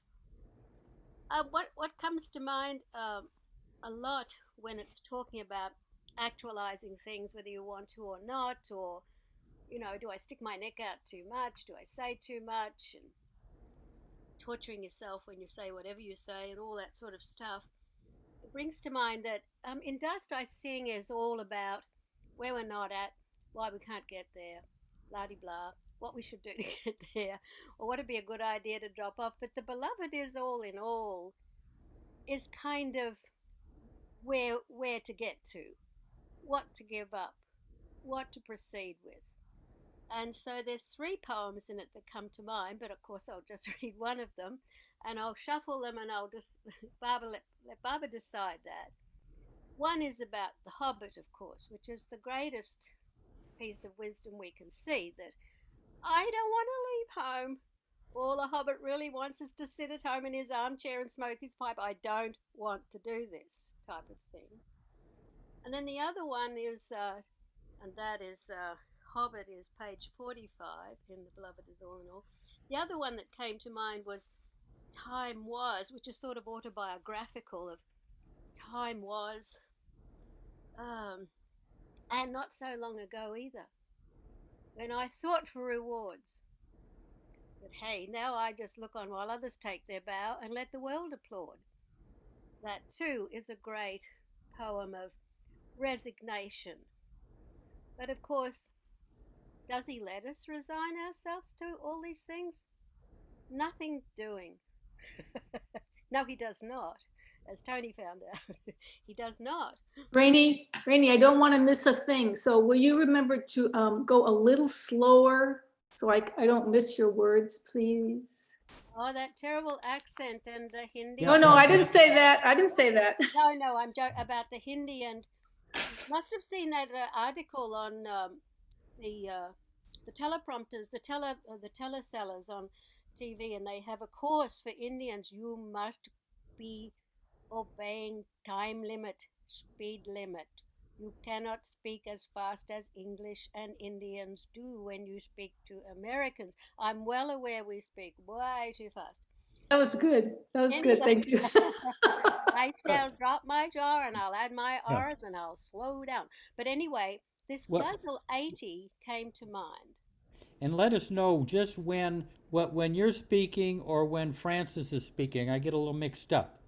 What comes to mind a lot when it's talking about actualizing things, whether you want to or not, or do I stick my neck out too much? Do I say too much? And torturing yourself when you say whatever you say, and all that sort of stuff. It brings to mind that in Dust I Sing is all about where we're not at, why we can't get there, blah de blah, what we should do to get there, or what would be a good idea to drop off. But the beloved is all in all, is kind of where to get to, what to give up, what to proceed with. And so there's 3 poems in it that come to mind, but of course I'll just read one of them, and I'll shuffle them, and I'll just let Baba decide that. One is about the Hobbit, of course, which is the greatest piece of wisdom we can see, that I don't want to leave home. All the Hobbit really wants is to sit at home in his armchair and smoke his pipe. I don't want to do this type of thing. And then the other one is, and that is Hobbit is page 45 in The Beloved is All in All. The other one that came to mind was Time Was, which is sort of autobiographical of time was, And not so long ago either, when I sought for rewards. But hey, now I just look on while others take their bow and let the world applaud. That too is a great poem of resignation. But of course, does he let us resign ourselves to all these things? Nothing doing. No, he does not, as Tony found out. He does not. Rainey, I don't want to miss a thing. So will you remember to go a little slower so I don't miss your words, please? Oh, that terrible accent and the Hindi. Oh, no, I didn't say that. I didn't say that. No, I'm joking about the Hindi, and you must have seen that article on the teleprompters, the telesellers on TV, and they have a course for Indians. You must be obeying time limit, speed limit. You cannot speak as fast as English and Indians do when you speak to Americans. I'm well aware we speak way too fast. That was good. That was good. Thank you. I shall drop my jaw and I'll add my R's and I'll slow down. But anyway, this Guzzle 80 came to mind. And let us know just when you're speaking or when Francis is speaking. I get a little mixed up.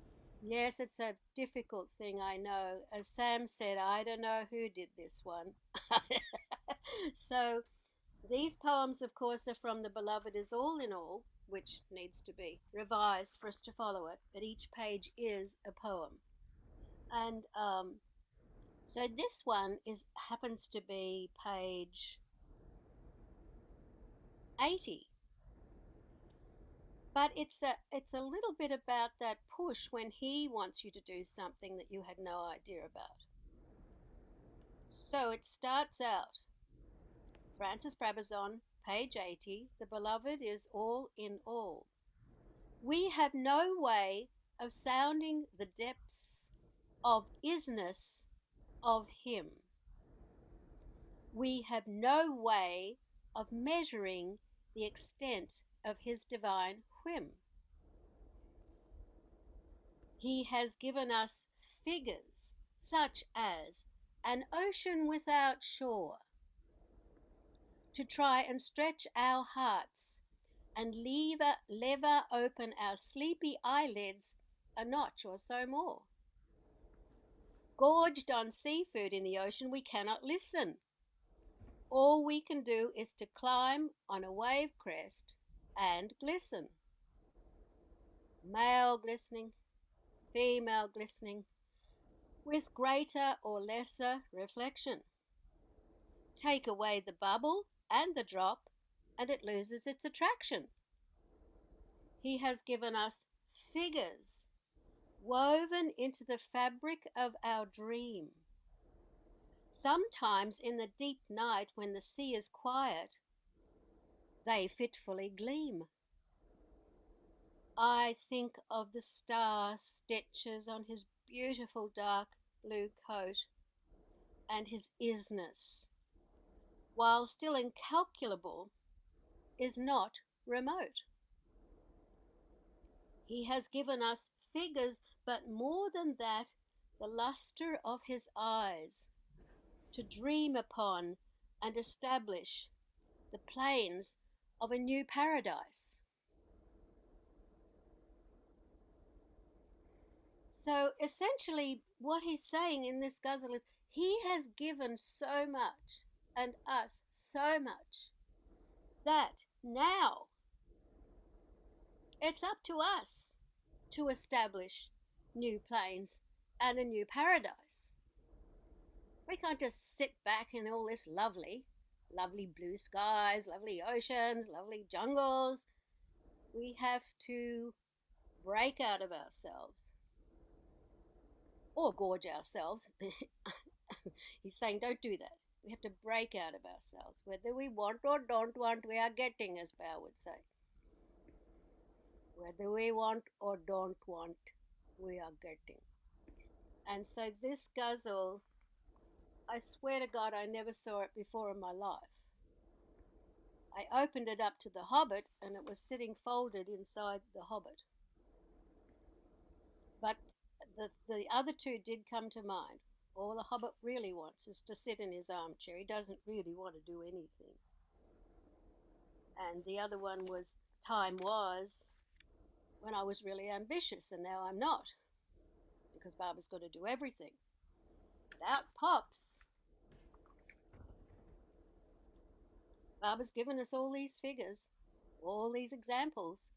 Yes, it's a difficult thing, I know. As Sam said, I don't know who did this one. So these poems, of course, are from The Beloved Is All in All, which needs to be revised for us to follow it, but each page is a poem. And so this one happens to be page 80. But it's a little bit about that push when he wants you to do something that you had no idea about. So it starts out, Francis Brabazon, page 80, The Beloved is All in All. We have no way of sounding the depths of isness of him. We have no way of measuring the extent of his divine whim. He has given us figures such as an ocean without shore, to try and stretch our hearts and lever open our sleepy eyelids a notch or so more. Gorged on seafood in the ocean, we cannot listen. All we can do is to climb on a wave crest and glisten. Male glistening, female glistening, with greater or lesser reflection. Take away the bubble and the drop, and it loses its attraction. He has given us figures woven into the fabric of our dream. Sometimes in the deep night when the sea is quiet, they fitfully gleam. I think of the star stitches on his beautiful dark blue coat and his isness, while still incalculable, is not remote. He has given us figures, but more than that, the luster of his eyes, to dream upon and establish the plains of a new paradise. So essentially, what he's saying in this ghazal is he has given so much and us so much that now it's up to us to establish new plains and a new paradise. We can't just sit back in all this lovely blue skies, lovely oceans, lovely jungles. We have to break out of ourselves or gorge ourselves. He's saying don't do that. We have to break out of ourselves. Whether we want or don't want, we are getting, as Bear would say. Whether we want or don't want, we are getting. And so this ghazal, I swear to God, I never saw it before in my life. I opened it up to The Hobbit, and it was sitting folded inside The Hobbit. But the other two did come to mind. All the hobbit really wants is to sit in his armchair. He doesn't really want to do anything. And the other one was time was when I was really ambitious, and now I'm not, because Barbara's got to do everything. Without Pops, Barbara's given us all these figures, all these examples,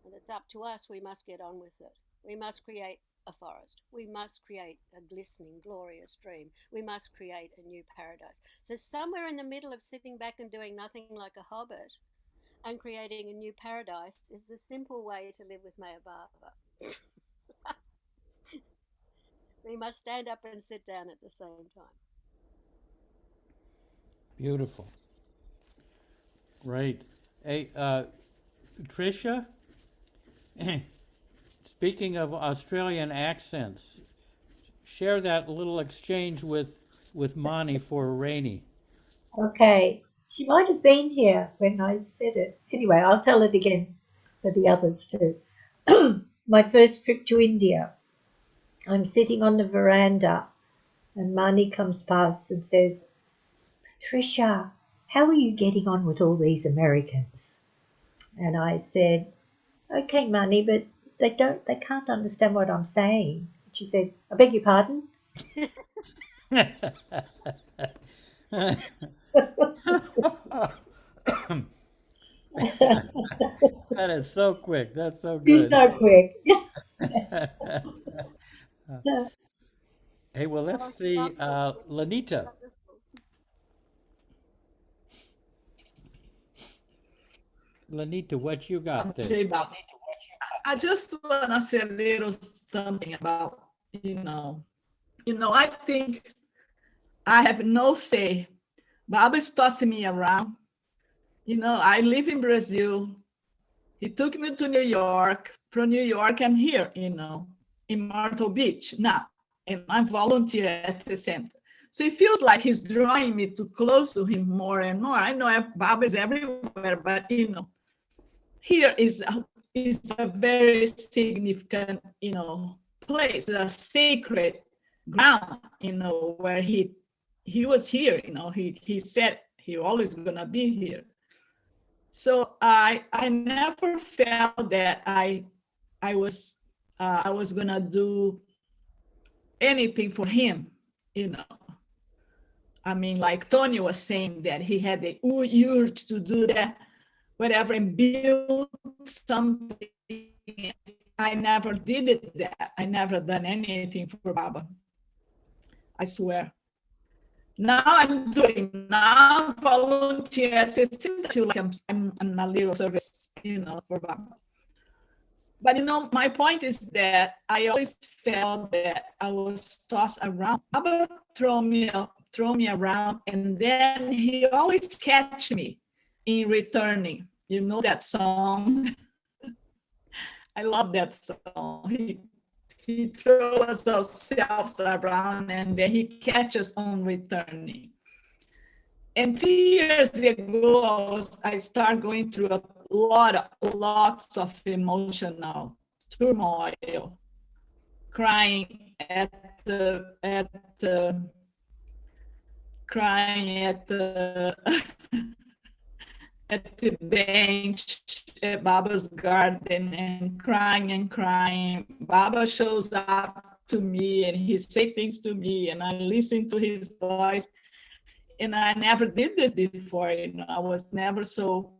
and it's up to us. We must get on with it. We must create a forest. We must create a glistening, glorious dream. We must create a new paradise. So somewhere in the middle of sitting back and doing nothing like a hobbit and creating a new paradise is the simple way to live with Maya Baba. We must stand up and sit down at the same time. Beautiful. Great. Hey, Tricia, speaking of Australian accents, share that little exchange with Mani for Rainy. Okay. She might have been here when I said it. Anyway, I'll tell it again for the others too. My first trip to India. I'm sitting on the veranda and Mani comes past and says, Patricia, how are you getting on with all these Americans? And I said, okay, Mani, but they can't understand what I'm saying. She said, I beg your pardon? That is so quick. That's so You're good. so quick. Hey, well, let's see, Lanita. Lanita, what you got there? I just want to say a little something about, I think I have no say. Baba is tossing me around. I live in Brazil. He took me to New York. From New York, I'm here, in Myrtle Beach now, and I volunteer at the center. So it feels like he's drawing me too close to him more and more. I know Baba is everywhere, but here is a very significant, place, a sacred ground, where he was here. He said he always gonna be here. So I never felt that I was gonna do anything for him, I mean, like Tony was saying that he had the urge to do that, whatever, and build something. I never did that. I never done anything for Baba. I swear. Now I'm volunteer at the center, like I'm a little service, for Baba. But my point is that I always felt that I was tossed around. Baba throw me around, and then he always catch me in returning. You know that song? I love that song. He throws ourselves around, and then he catches on returning. And 3 years ago, I started going through lots of emotional turmoil, crying at the at the bench at Baba's garden, and crying. Baba shows up to me and he says things to me, and I listen to his voice. And I never did this before. I was never so.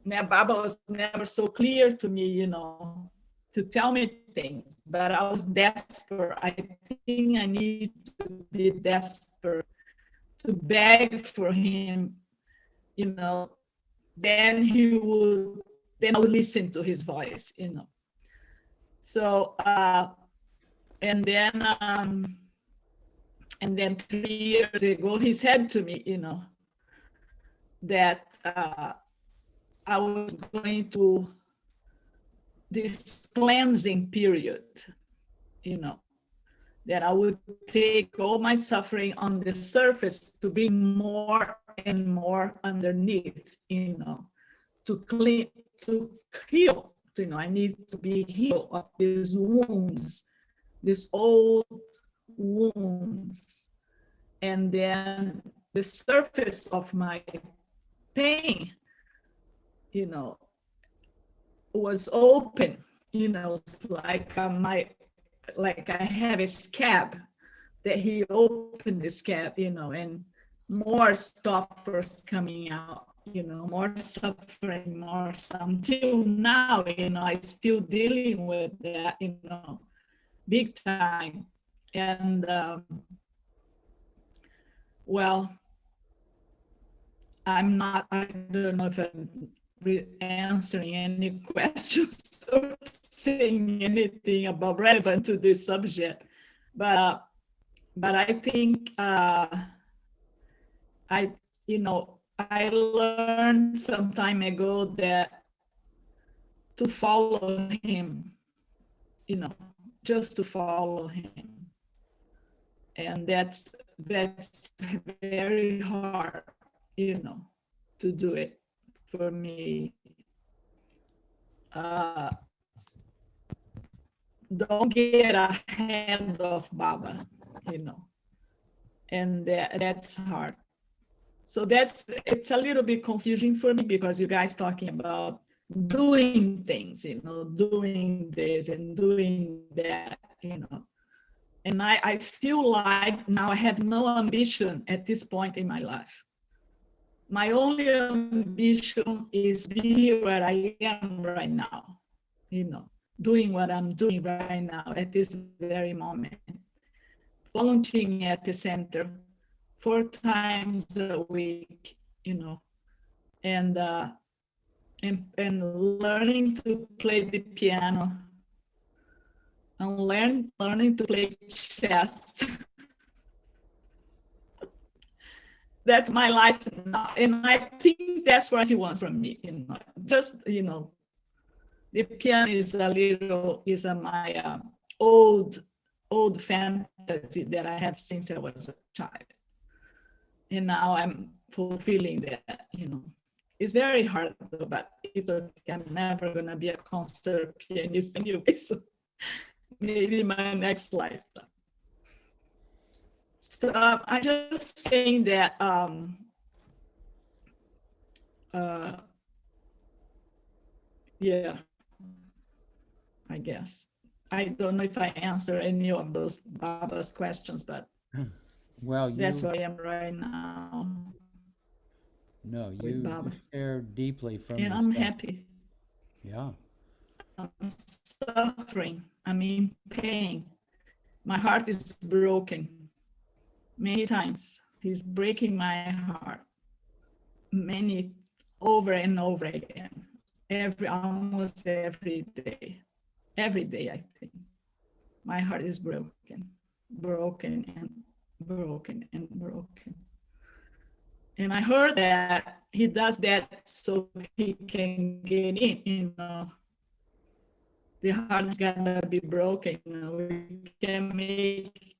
Baba was never so clear to me, to tell me things. But I was desperate. I think I need to be desperate to beg for him, then I would listen to his voice, So, and then 3 years ago, he said to me, that I was going to this cleansing period, that I would take all my suffering on the surface to be more and more underneath, to heal. I need to be healed of these wounds, these old wounds. And then the surface of my pain, was open, it's like like I have a scab that he opened the scab, and more stuff was coming out, more suffering, more until now, I still dealing with that, big time. And well, I don't know if I'm answering any questions or saying anything about relevant to this subject, but I think I learned some time ago that to follow him, just to follow him, and that's very hard, to do it for me. Don't get ahead of Baba, and that's hard. So it's a little bit confusing for me, because you guys talking about doing things, doing this and doing that, and I feel like now I have no ambition at this point in my life. My only ambition is be where I am right now, doing what I'm doing right now at this very moment, volunteering at the center 4 times a week, and learning to play the piano, and learning to play chess. That's my life now, and I think that's what he wants from me. Just the piano is my old fantasy that I have since I was a child, and now I'm fulfilling that. It's very hard though, but it's okay. I'm never gonna be a concert pianist anyway, so maybe my next lifetime. So I'm just saying that yeah, I guess. I don't know if I answer any of those Baba's questions, but well, that's where I am right now. No, you care deeply from and I'm happy. Yeah. I'm suffering. I'm in pain. My heart is broken many times. He's breaking my heart over and over again. Almost every day. Every day, I think. My heart is broken and broken and broken. And I heard that he does that so he can get in, The heart is gonna be broken. We can make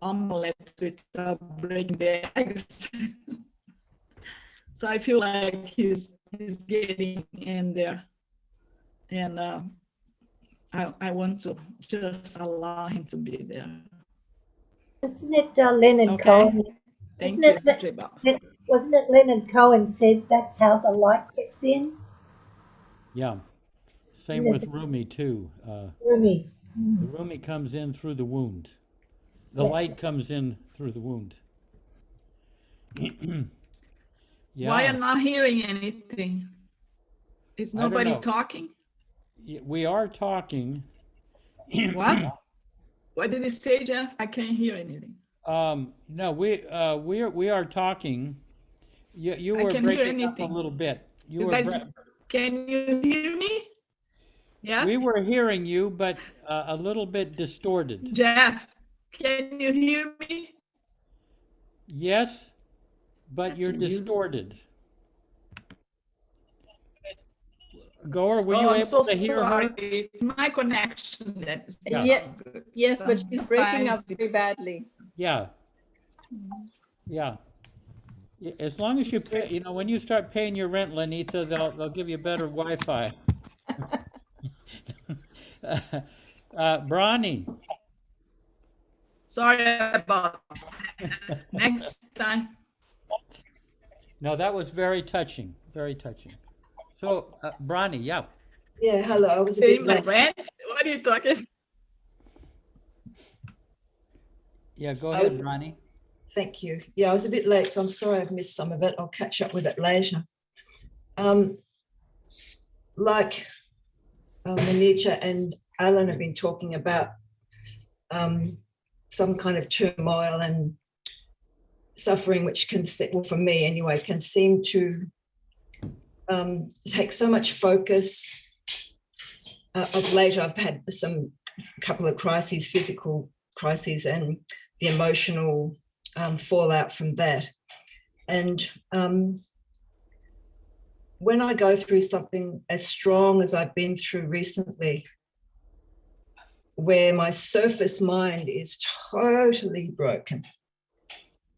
omelette without breaking the eggs. So I feel like he's getting in there. And I want to just allow him to be there. Isn't it Leonard Cohen? Thank you, wasn't it Leonard Cohen said that's how the light gets in? Yeah. Same with Rumi too. Rumi. The Rumi comes in through the wound. The light comes in through the wound. Yeah. Why am I not hearing anything? Is nobody talking? We are talking. What? What did you say, Jeff? I can't hear anything. No, we are talking. You were breaking up a little bit. Can you hear me? Yes. We were hearing you, but a little bit distorted. Jeff, can you hear me? Yes, but you're distorted. Goer, were you able to hear her? It's my connection that's Yes, but she's breaking up very badly. Yeah. Yeah. As long as you pay, when you start paying your rent, Lenita, they'll give you better Wi-Fi. Bronny. Sorry about that. Next time. No, that was very touching, very touching. So, Bronnie, yeah. Yeah, hello. I was a Hey, bit my late. friend, what are you talking? Yeah, go I ahead, was- Bronnie. Thank you. Yeah, I was a bit late, so I'm sorry I've missed some of it. I'll catch up with it later. Like Manisha and Alan have been talking about some kind of turmoil and suffering, which can, well, for me anyway, can seem to take so much focus. Of late, I've had couple of crises, physical crises, and the emotional fallout from that. And when I go through something as strong as I've been through recently, where my surface mind is totally broken,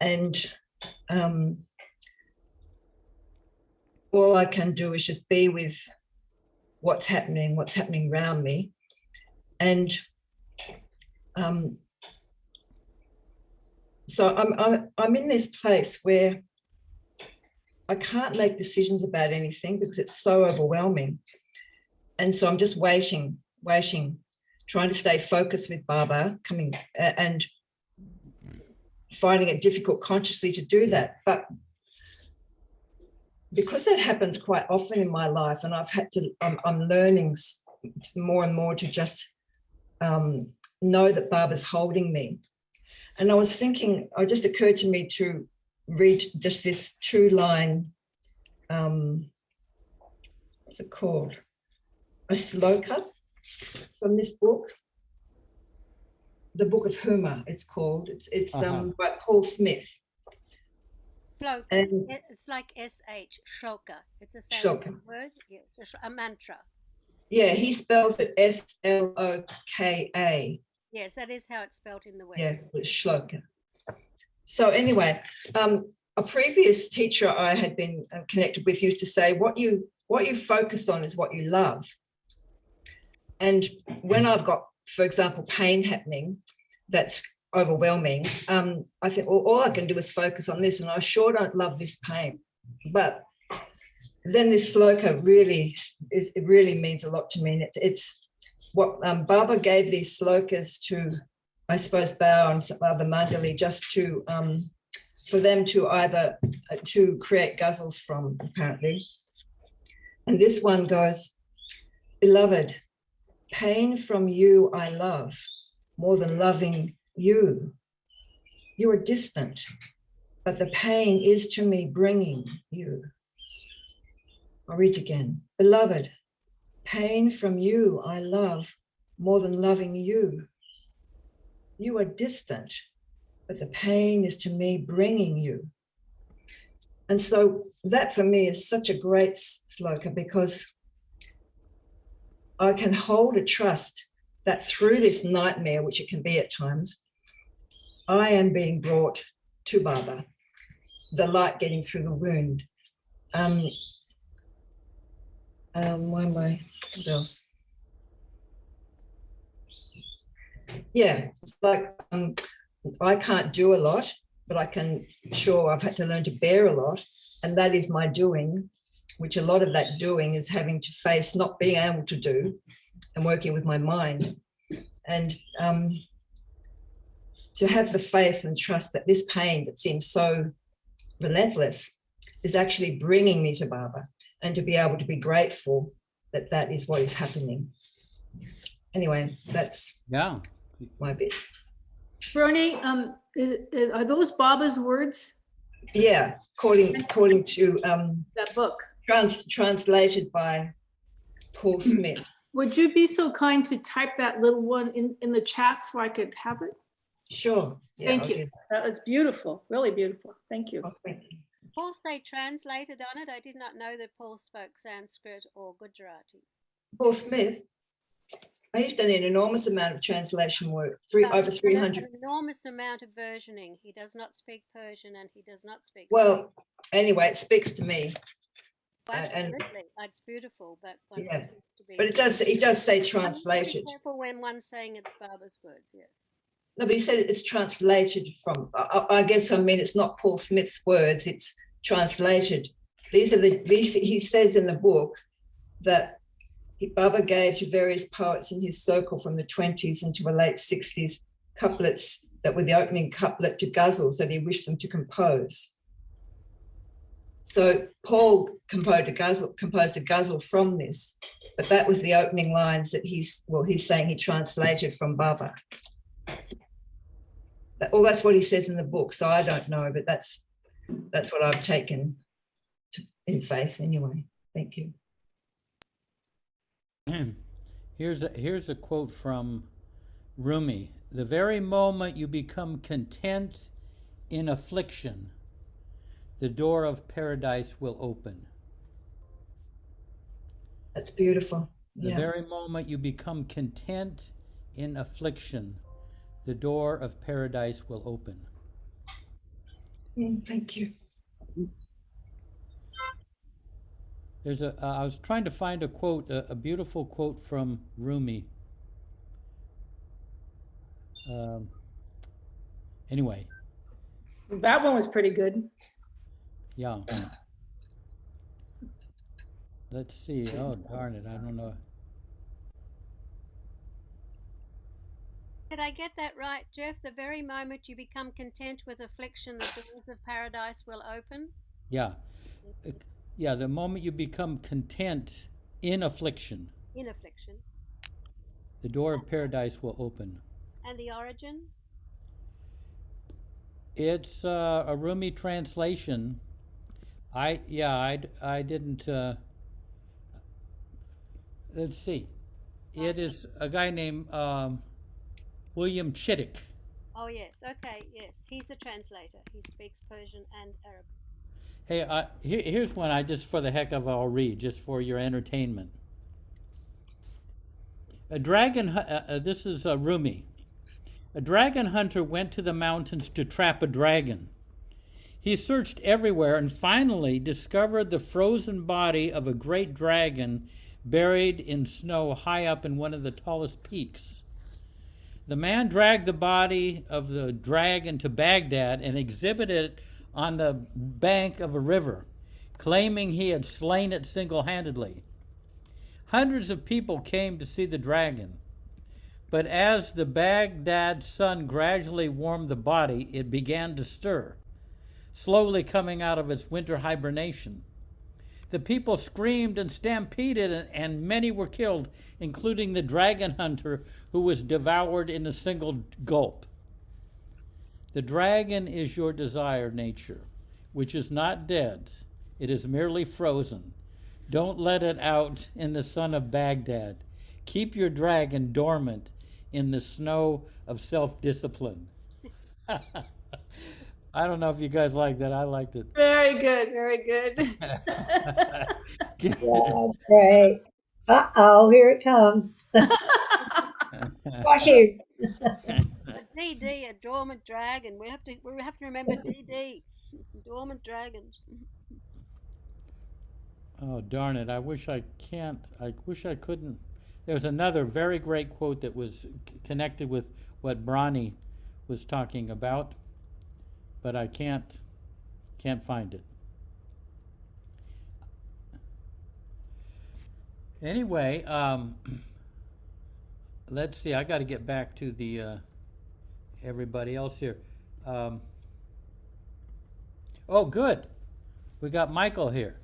and all I can do is just be with what's happening around me. And so I'm in this place where I can't make decisions about anything because it's so overwhelming. And so I'm just waiting, trying to stay focused with Baba, and finding it difficult consciously to do that. But because that happens quite often in my life, and I'm learning more and more to just know that Baba's holding me. And I was thinking, it just occurred to me to read just this 2-line, what's it called? A sloka from this book. The Book of Huma, it's called. It's by Paul Smith. Shloka. And- It's like SH, shloka. It's a Shloka. Sanskrit word. Yeah, it's a mantra. Yeah, he spells it S-L-O-K-A. Yes, that is how it's spelled in the West. Yeah, with shloka. So anyway, a previous teacher I had been connected with used to say, what you focus on is what you love. And when I've got, for example, pain happening, that's overwhelming, I think, well, all I can do is focus on this, and I sure don't love this pain. But then this sloka really means a lot to me. And it's what Baba gave these slokas to, I suppose, Bao and some other Mangali, just to for them to either to create ghazals from, apparently. And this one goes, beloved, pain from you I love more than loving you. You are distant, but the pain is to me bringing you. I'll read again. Beloved, pain from you I love more than loving you. You are distant, but the pain is to me bringing you. And so that for me is such a great sloka, because I can hold a trust that through this nightmare, which it can be at times, I am being brought to Baba, the light getting through the wound. What else? Yeah, it's like I can't do a lot, but I've had to learn to bear a lot, and that is my doing, which a lot of that doing is having to face not being able to do and working with my mind. And to have the faith and trust that this pain that seems so relentless is actually bringing me to Baba, and to be able to be grateful that that is what is happening. Anyway, that's my bit. Bernie, are those Baba's words? Yeah, according to that book, translated by Paul Smith. Would you be so kind to type that little one in the chat so I could have it? Sure. Yeah, Thank I'll you. do That was beautiful, really beautiful. Thank you. Oh, thank you. Paul say translated on it. I did not know that Paul spoke Sanskrit or Gujarati. Paul Smith. He's done an enormous amount of translation work, over 300. An enormous amount of versioning. He does not speak Persian, and he does not speak. Well, anyway, it speaks to me. Absolutely, it's beautiful, but one Yeah, needs to be. but it does say One needs to translated. be careful when one's saying it's Baba's words. Yes. No, but he said it's translated from, I guess, I mean, it's not Paul Smith's words, it's translated. He says in the book that Baba gave to various poets in his circle from the 20s into the late 60s couplets that were the opening couplet to ghazals that he wished them to compose. So Paul composed a ghazal from this, but that was the opening lines that he's saying he translated from Baba. Well, that's what he says in the book, so I don't know, but that's what I've taken in faith anyway. Thank you. Here's a quote from Rumi. The very moment you become content in affliction, the door of paradise will open. That's beautiful. The very moment you become content in affliction, the door of paradise will open. Thank you. I was trying to find a quote, a beautiful quote from Rumi. Anyway. That one was pretty good. Yeah. Let's see. Oh, darn it. I don't know. Did I get that right, Jeff? The very moment you become content with affliction, the doors of paradise will open? Yeah. Yeah, the moment you become content in affliction. In affliction. The door of paradise will open. And the origin? It's a Rumi translation. I didn't. Let's see. It is a guy named William Chittick. Oh yes, okay, yes. He's a translator. He speaks Persian and Arabic. Hey, here's one I just for the heck of I'll read, just for your entertainment. A dragon. This is Rumi. A dragon hunter went to the mountains to trap a dragon. He searched everywhere and finally discovered the frozen body of a great dragon buried in snow high up in one of the tallest peaks. The man dragged the body of the dragon to Baghdad and exhibited it on the bank of a river, claiming he had slain it single-handedly. Hundreds of people came to see the dragon, but as the Baghdad sun gradually warmed the body, it began to stir, slowly coming out of its winter hibernation. The people screamed and stampeded, and many were killed, including the dragon hunter, who was devoured in a single gulp. The dragon is your desire nature, which is not dead. It is merely frozen. Don't let it out in the sun of Baghdad. Keep your dragon dormant in the snow of self-discipline. I don't know if you guys like that. I liked it. Very good, very good. Yeah, great. Uh-oh, here it comes. Watch you. DD, a dormant dragon. We have to remember DD, dormant dragons. Oh, darn it. I wish I couldn't. There's another very great quote that was connected with what Bronnie was talking about, but I can't find it. Anyway, let's see. I got to get back to the everybody else here. Oh, good. We got Michael here.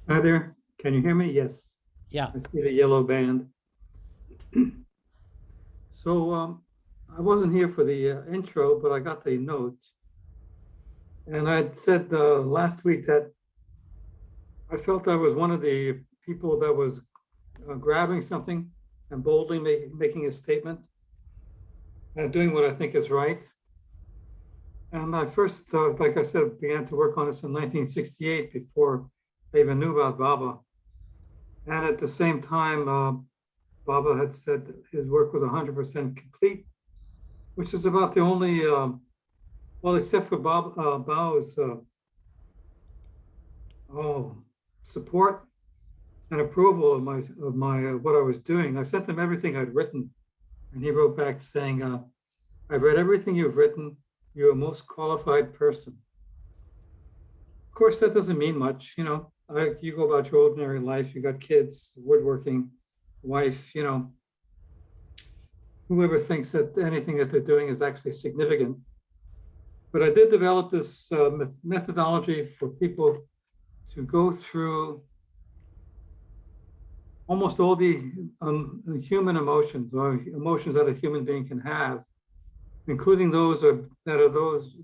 Hi there. Can you hear me? Yes. Yeah. I see the yellow band. So I wasn't here for the intro, but I got the notes. And I said last week that I felt I was one of the people that was grabbing something and boldly making a statement and doing what I think is right. And I first, like I said, began to work on this in 1968 before I even knew about Baba. And at the same time, Baba had said that his work was 100% complete, which is about the only, well, except for Bao's support and approval of my what I was doing. I sent him everything I'd written And he wrote back saying, I've read everything you've written. You're a most qualified person. Of course, that doesn't mean much. You know, you go about your ordinary life. You got kids, woodworking, wife, you know, whoever thinks that anything that they're doing is actually significant. But I did develop this methodology for people to go through almost all the human emotions, or emotions that a human being can have, including those that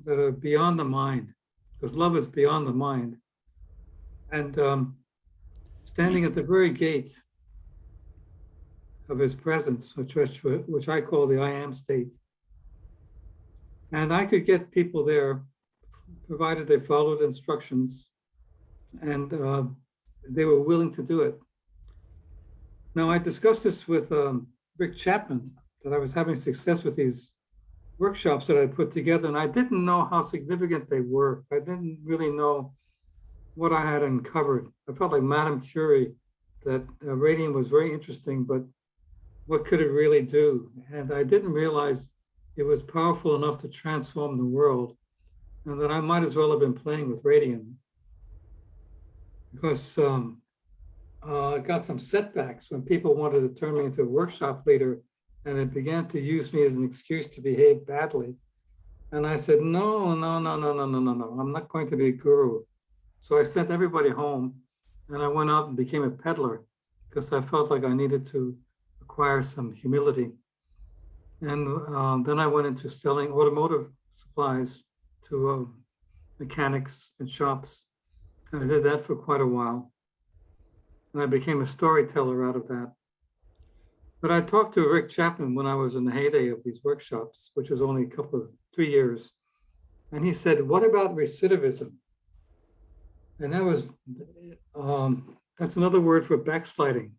are beyond the mind, because love is beyond the mind. And standing at the very gate of his presence, which I call the I am state. And I could get people there, provided they followed instructions and they were willing to do it. Now, I discussed this with Rick Chapman, that I was having success with these workshops that I put together, and I didn't know how significant they were. I didn't really know what I had uncovered. I felt like Madame Curie, that radium was very interesting, but what could it really do? And I didn't realize it was powerful enough to transform the world, and that I might as well have been playing with radium, because I got some setbacks when people wanted to turn me into a workshop leader, and it began to use me as an excuse to behave badly. And I said, no, I'm not going to be a guru. So I sent everybody home, and I went out and became a peddler, because I felt like I needed to acquire some humility. And then I went into selling automotive supplies to mechanics and shops. And I did that for quite a while. And I became a storyteller out of that. But I talked to Rick Chapman when I was in the heyday of these workshops, which was only 3 years. And he said, what about recidivism? And that was, that's another word for backsliding,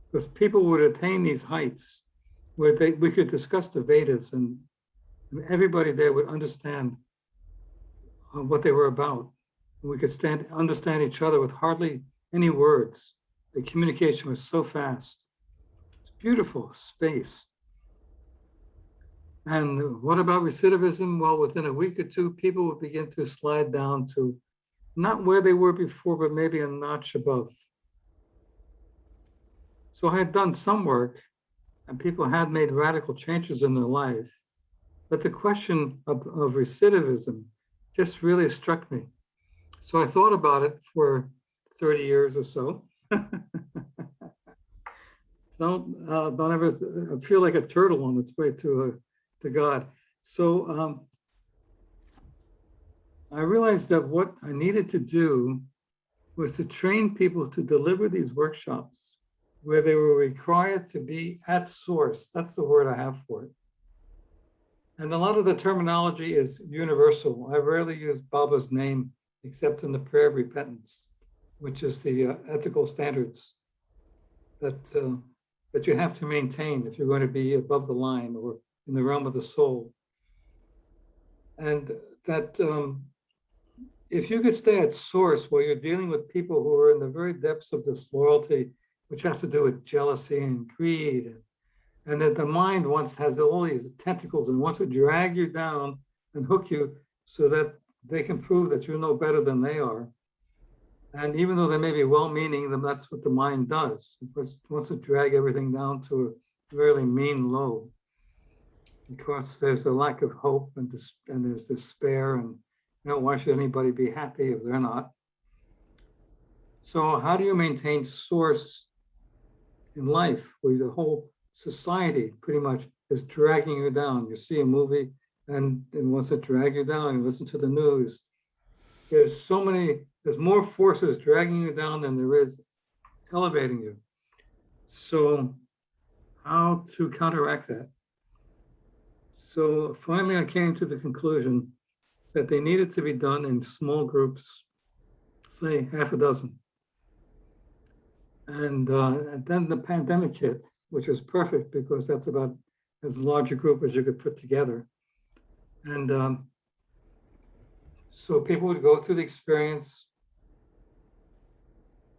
because people would attain these heights where we could discuss the Vedas, and everybody there would understand what they were about. We could understand each other with hardly any words. The communication was so fast. It's beautiful space. And what about recidivism? Well, within a week or two, people would begin to slide down to not where they were before, but maybe a notch above. So I had done some work, and people had made radical changes in their life. But the question of recidivism just really struck me. So I thought about it for 30 years or so. Don't ever feel like a turtle on its way to God. So I realized that what I needed to do was to train people to deliver these workshops where they were required to be at source. That's the word I have for it. And a lot of the terminology is universal. I rarely use Baba's name except in the prayer of repentance, which is the ethical standards that you have to maintain if you're going to be above the line or in the realm of the soul. And that if you could stay at source where you're dealing with people who are in the very depths of disloyalty, which has to do with jealousy and greed, and that the mind has all these tentacles and wants to drag you down and hook you so that they can prove that you're no better than they are. And even though they may be well-meaning, that's what the mind does. It wants to drag everything down to a really mean low, because there's a lack of hope and there's despair, and why should anybody be happy if they're not? So how do you maintain source in life where the whole society pretty much is dragging you down? You see a movie and it wants to drag you down. You listen to the news. There's more forces dragging you down than there is elevating you. So how to counteract that? So finally, I came to the conclusion that they needed to be done in small groups, say half a dozen. And then the pandemic hit, which is perfect because that's about as large a group as you could put together. And so people would go through the experience,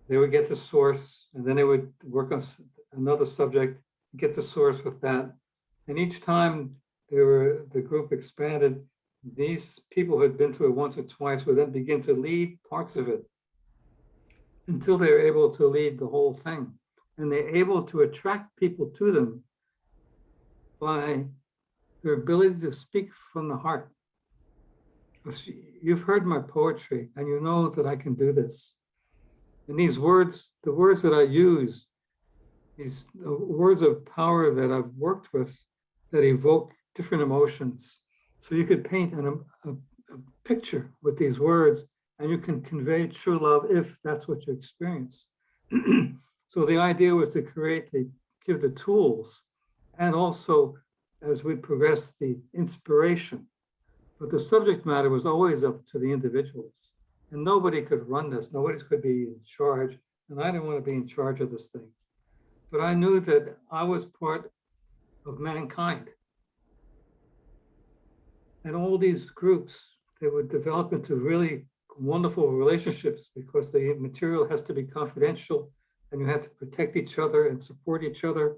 they would get the source, and then they would work on another subject, get the source with that. And each time the group expanded, these people who had been to it once or twice would then begin to lead parts of it until they're able to lead the whole thing. And they're able to attract people to them by their ability to speak from the heart. You've heard my poetry and you know that I can do this. And these words, the words that I use, these words of power that I've worked with that evoke different emotions. So you could paint a picture with these words and you can convey true love if that's what you experience. So the idea was to give the tools and also, as we progress, the inspiration. But the subject matter was always up to the individuals. And nobody could run this, nobody could be in charge. And I didn't want to be in charge of this thing. But I knew that I was part of mankind. And all these groups, they would develop into really wonderful relationships because the material has to be confidential and you have to protect each other and support each other.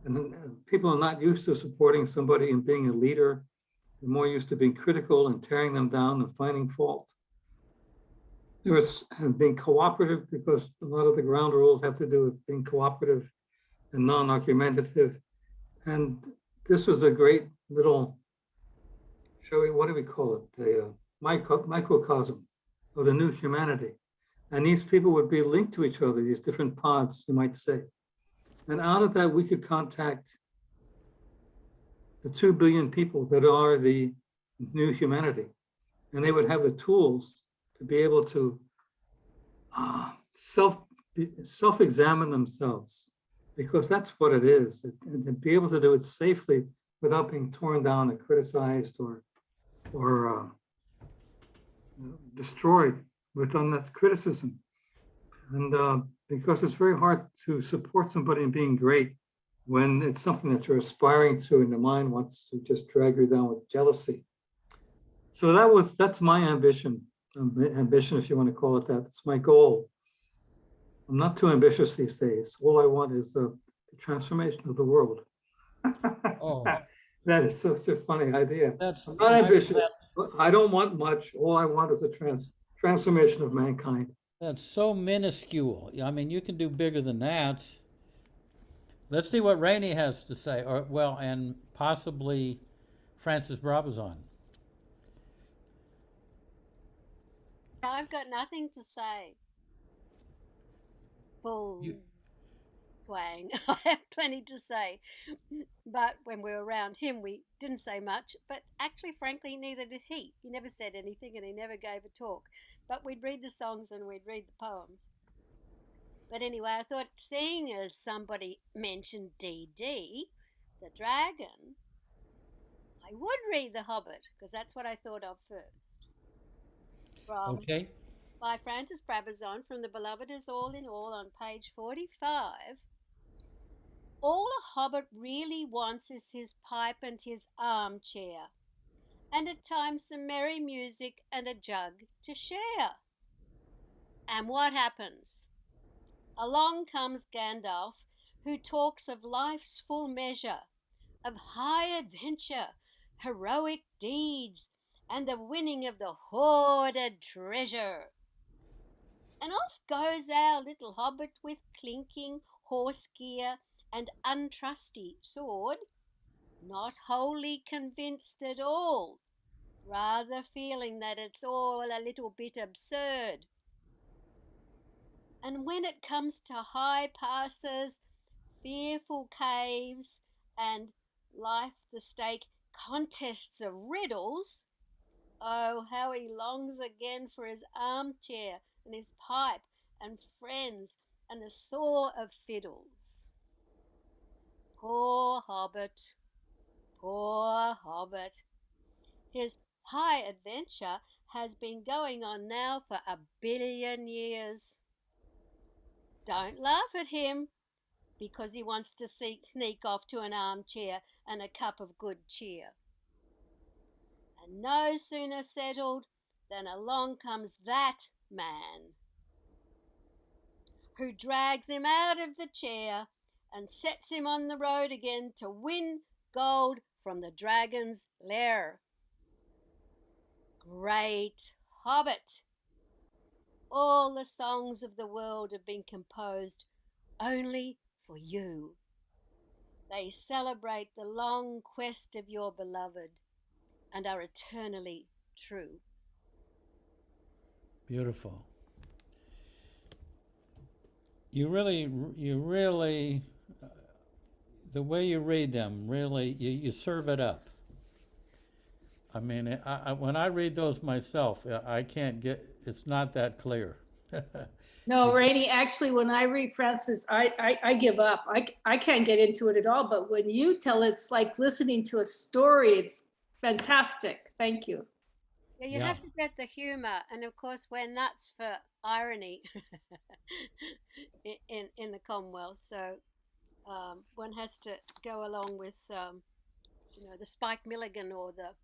And then people are not used to supporting somebody and being a leader. They're more used to being critical and tearing them down and finding fault. There was being cooperative because a lot of the ground rules have to do with being cooperative and non-argumentative. And this was a great little, what do we call it? The microcosm of the new humanity. And these people would be linked to each other, these different pods, you might say. And out of that, we could contact the 2 billion people that are the new humanity. And they would have the tools to be able to self-examine themselves, because that's what it is, and to be able to do it safely without being torn down and criticized or destroyed with unnecessary criticism. And because it's very hard to support somebody in being great when it's something that you're aspiring to and the mind wants to just drag you down with jealousy. So that's my ambition, if you want to call it that. It's my goal. I'm not too ambitious these days. All I want is the transformation of the world. Oh, that is such a funny idea. That's I'm not ambitious. I don't want much. All I want is a transformation of mankind. That's so minuscule. I mean, you can do bigger than that. Let's see what Rainey has to say, and possibly Francis Brabazon. I've got nothing to say. Bull twang. I have plenty to say. But when we were around him, we didn't say much. But actually, frankly, neither did he. He never said anything and he never gave a talk. But we'd read the songs and we'd read the poems. But anyway, I thought, seeing as somebody mentioned DD, the dragon, I would read The Hobbit, because that's what I thought of first. By Francis Brabazon from The Beloved Is All in All on page 45. All a hobbit really wants is his pipe and his armchair, and at times some merry music and a jug to share. And what happens? Along comes Gandalf, who talks of life's full measure, of high adventure, heroic deeds, and the winning of the hoarded treasure. And off goes our little hobbit with clinking horse gear and untrusty sword, not wholly convinced at all, rather feeling that it's all a little bit absurd. And when it comes to high passes, fearful caves, and life the stake contests of riddles, oh, how he longs again for his armchair and his pipe and friends and the saw of fiddles. Poor Hobbit, poor Hobbit. His high adventure has been going on now for 1 billion years. Don't laugh at him because he wants to sneak off to an armchair and a cup of good cheer. And no sooner settled than along comes that man, who drags him out of the chair and sets him on the road again to win gold from the dragon's lair. Great Hobbit! All the songs of the world have been composed only for you. They celebrate the long quest of your beloved and are eternally true. Beautiful. You really, the way you read them, really, you serve it up. I mean, when I read those myself, I can't get, it's not that clear. No, Rainey, actually, when I read Francis, I give up. I can't get into it at all. But when you tell it, it's like listening to a story. It's fantastic. Thank you. Yeah, you have to get the humor, and of course, we're nuts for irony in the Commonwealth. So one has to go along with, the Spike Milligan or the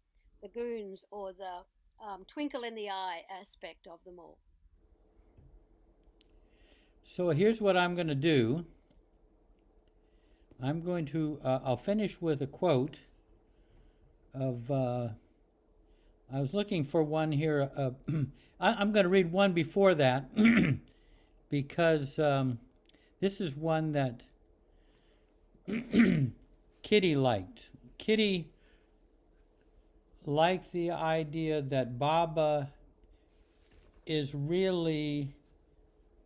Goons or the twinkle in the eye aspect of them all. So here's what I'm going to do. I'm going to, I'll finish with a quote of, I was looking for one here. I'm going to read one before that because this is one that Kitty liked. Kitty liked the idea that Baba is really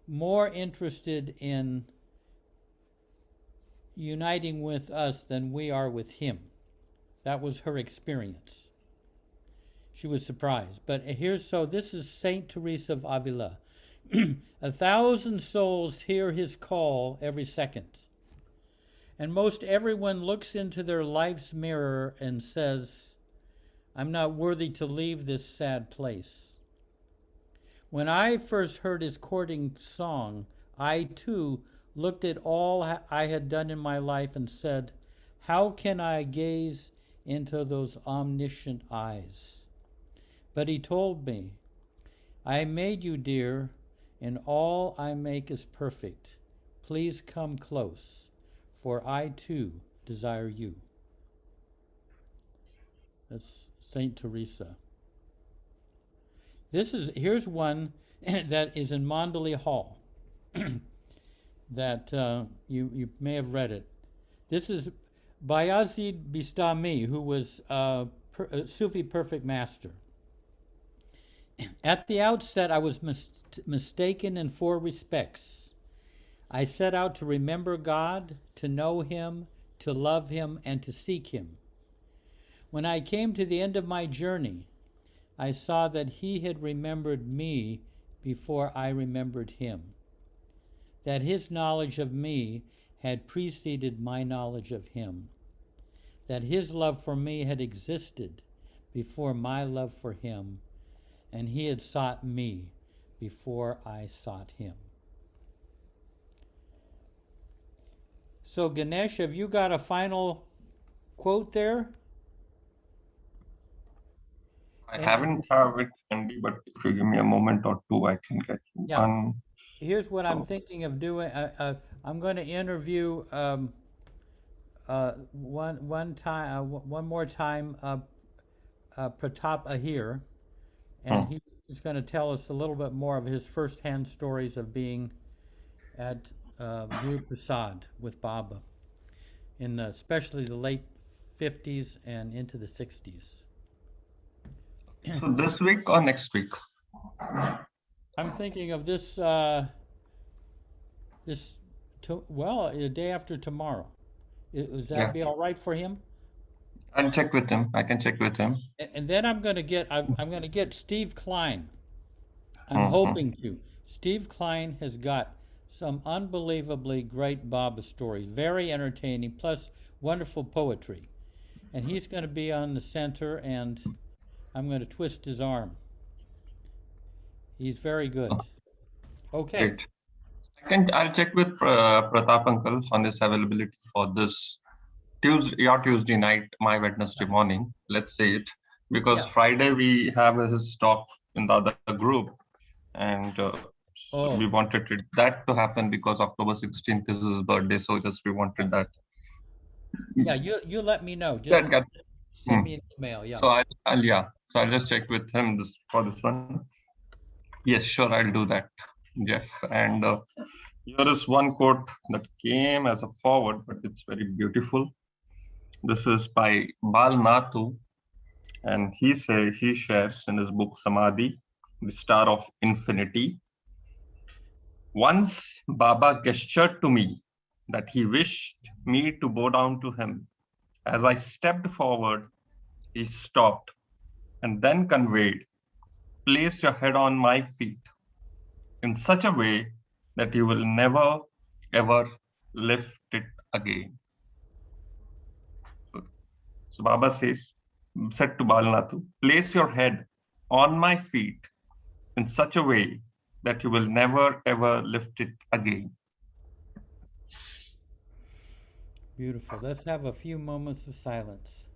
more interested in uniting with us than we are with him. That was her experience. She was surprised. But this is Saint Teresa of Avila. 1,000 souls hear his call every second. And most everyone looks into their life's mirror and says, I'm not worthy to leave this sad place. When I first heard his courting song, I too looked at all I had done in my life and said, how can I gaze into those omniscient eyes? But he told me, I made you, dear, and all I make is perfect. Please come close, for I too desire you. That's Saint Teresa. Here's one that is in Mandalay Hall that you may have read it. This is Bayazid Bistami, who was a Sufi perfect master. At the outset, I was mistaken in 4 respects. I set out to remember God, to know him, to love him, and to seek him. When I came to the end of my journey, I saw that he had remembered me before I remembered him, that his knowledge of me had preceded my knowledge of him, that his love for me had existed before my love for him, and he had sought me before I sought him. So Ganesh, have you got a final quote there? I haven't have it handy, but if you give me a moment or two, I can get one. Here's what I'm thinking of doing. I'm going to interview one more time Pratap Ahir, and he's going to tell us a little bit more of his firsthand stories of being at Guru Prasad with Baba in especially the late 50s and into the 60s. So this week or next week? I'm thinking of this, the day after tomorrow. Is that be all right for him? I'll check with him. I can check with him. And then I'm going to get Steve Klein. I'm hoping to. Steve Klein has got some unbelievably great Baba stories, very entertaining, plus wonderful poetry. And he's going to be on the center, and I'm going to twist his arm. He's very good. Okay. Great. I'll check with Pratap uncle on his availability for this your Tuesday night, my Wednesday morning. Let's say it, because Friday we have his talk in the other group, and we wanted that to happen because October 16th is his birthday, so we wanted that. Yeah, you let me know. Yeah, Just got- send Hmm. me an email. Yeah. So I'll just check with him for this one. Yes, sure, I'll do that, Jeff. And here is one quote that came as a forward, but it's very beautiful. This is by Bal Nathu, and he shares in his book Samadhi, the Star of Infinity. Once Baba gestured to me that he wished me to bow down to him. As I stepped forward, he stopped and then conveyed, place your head on my feet in such a way that you will never ever lift it again. So Baba said to Balanathu, place your head on my feet in such a way that you will never ever lift it again. Beautiful. Let's have a few moments of silence.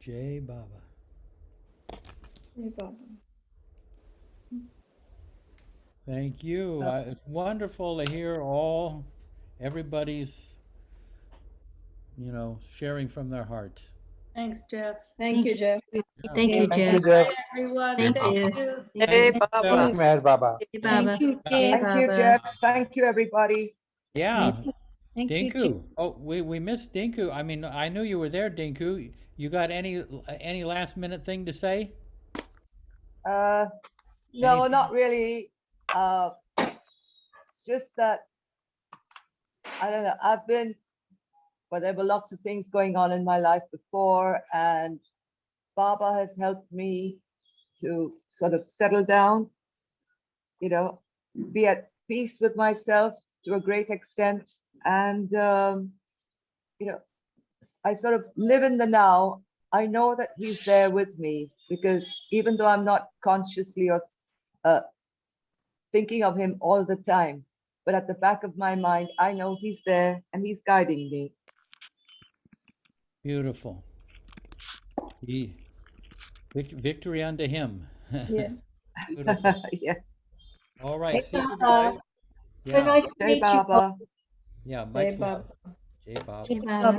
Jai Baba. Jai Baba. Thank you. It's wonderful to hear everybody's, sharing from their heart. Thanks, Jeff. Thank you, Jeff. Thank you, Thank Jeff. you, Jeff. Bye, everyone. Thank Thank you. you. Hey, Thank you, Baba. Jeff. Meher Baba. Jai Baba. Thank you, Jai Jeff. Thank you, Baba. Jeff. Thank you, everybody. Yeah. Thank you, Jeff. Dinku. Oh, we missed Dinku. I mean, I knew you were there, Dinku. You got any last minute thing to say? No, Anything? not really. It's just that, I don't know, there were lots of things going on in my life before, and Baba has helped me to sort of settle down, be at peace with myself to a great extent. And, I sort of live in the now. I know that he's there with me, because even though I'm not consciously or thinking of him all the time, but at the back of my mind, I know he's there and he's guiding me. Beautiful. Victory unto him. Yes. Beautiful. Yeah. All right. See you Baba. guys. Very Yeah. nice to Jai meet you. Baba. Yeah. Jai Much Baba. love. Jai Baba. Jai Baba. Baba.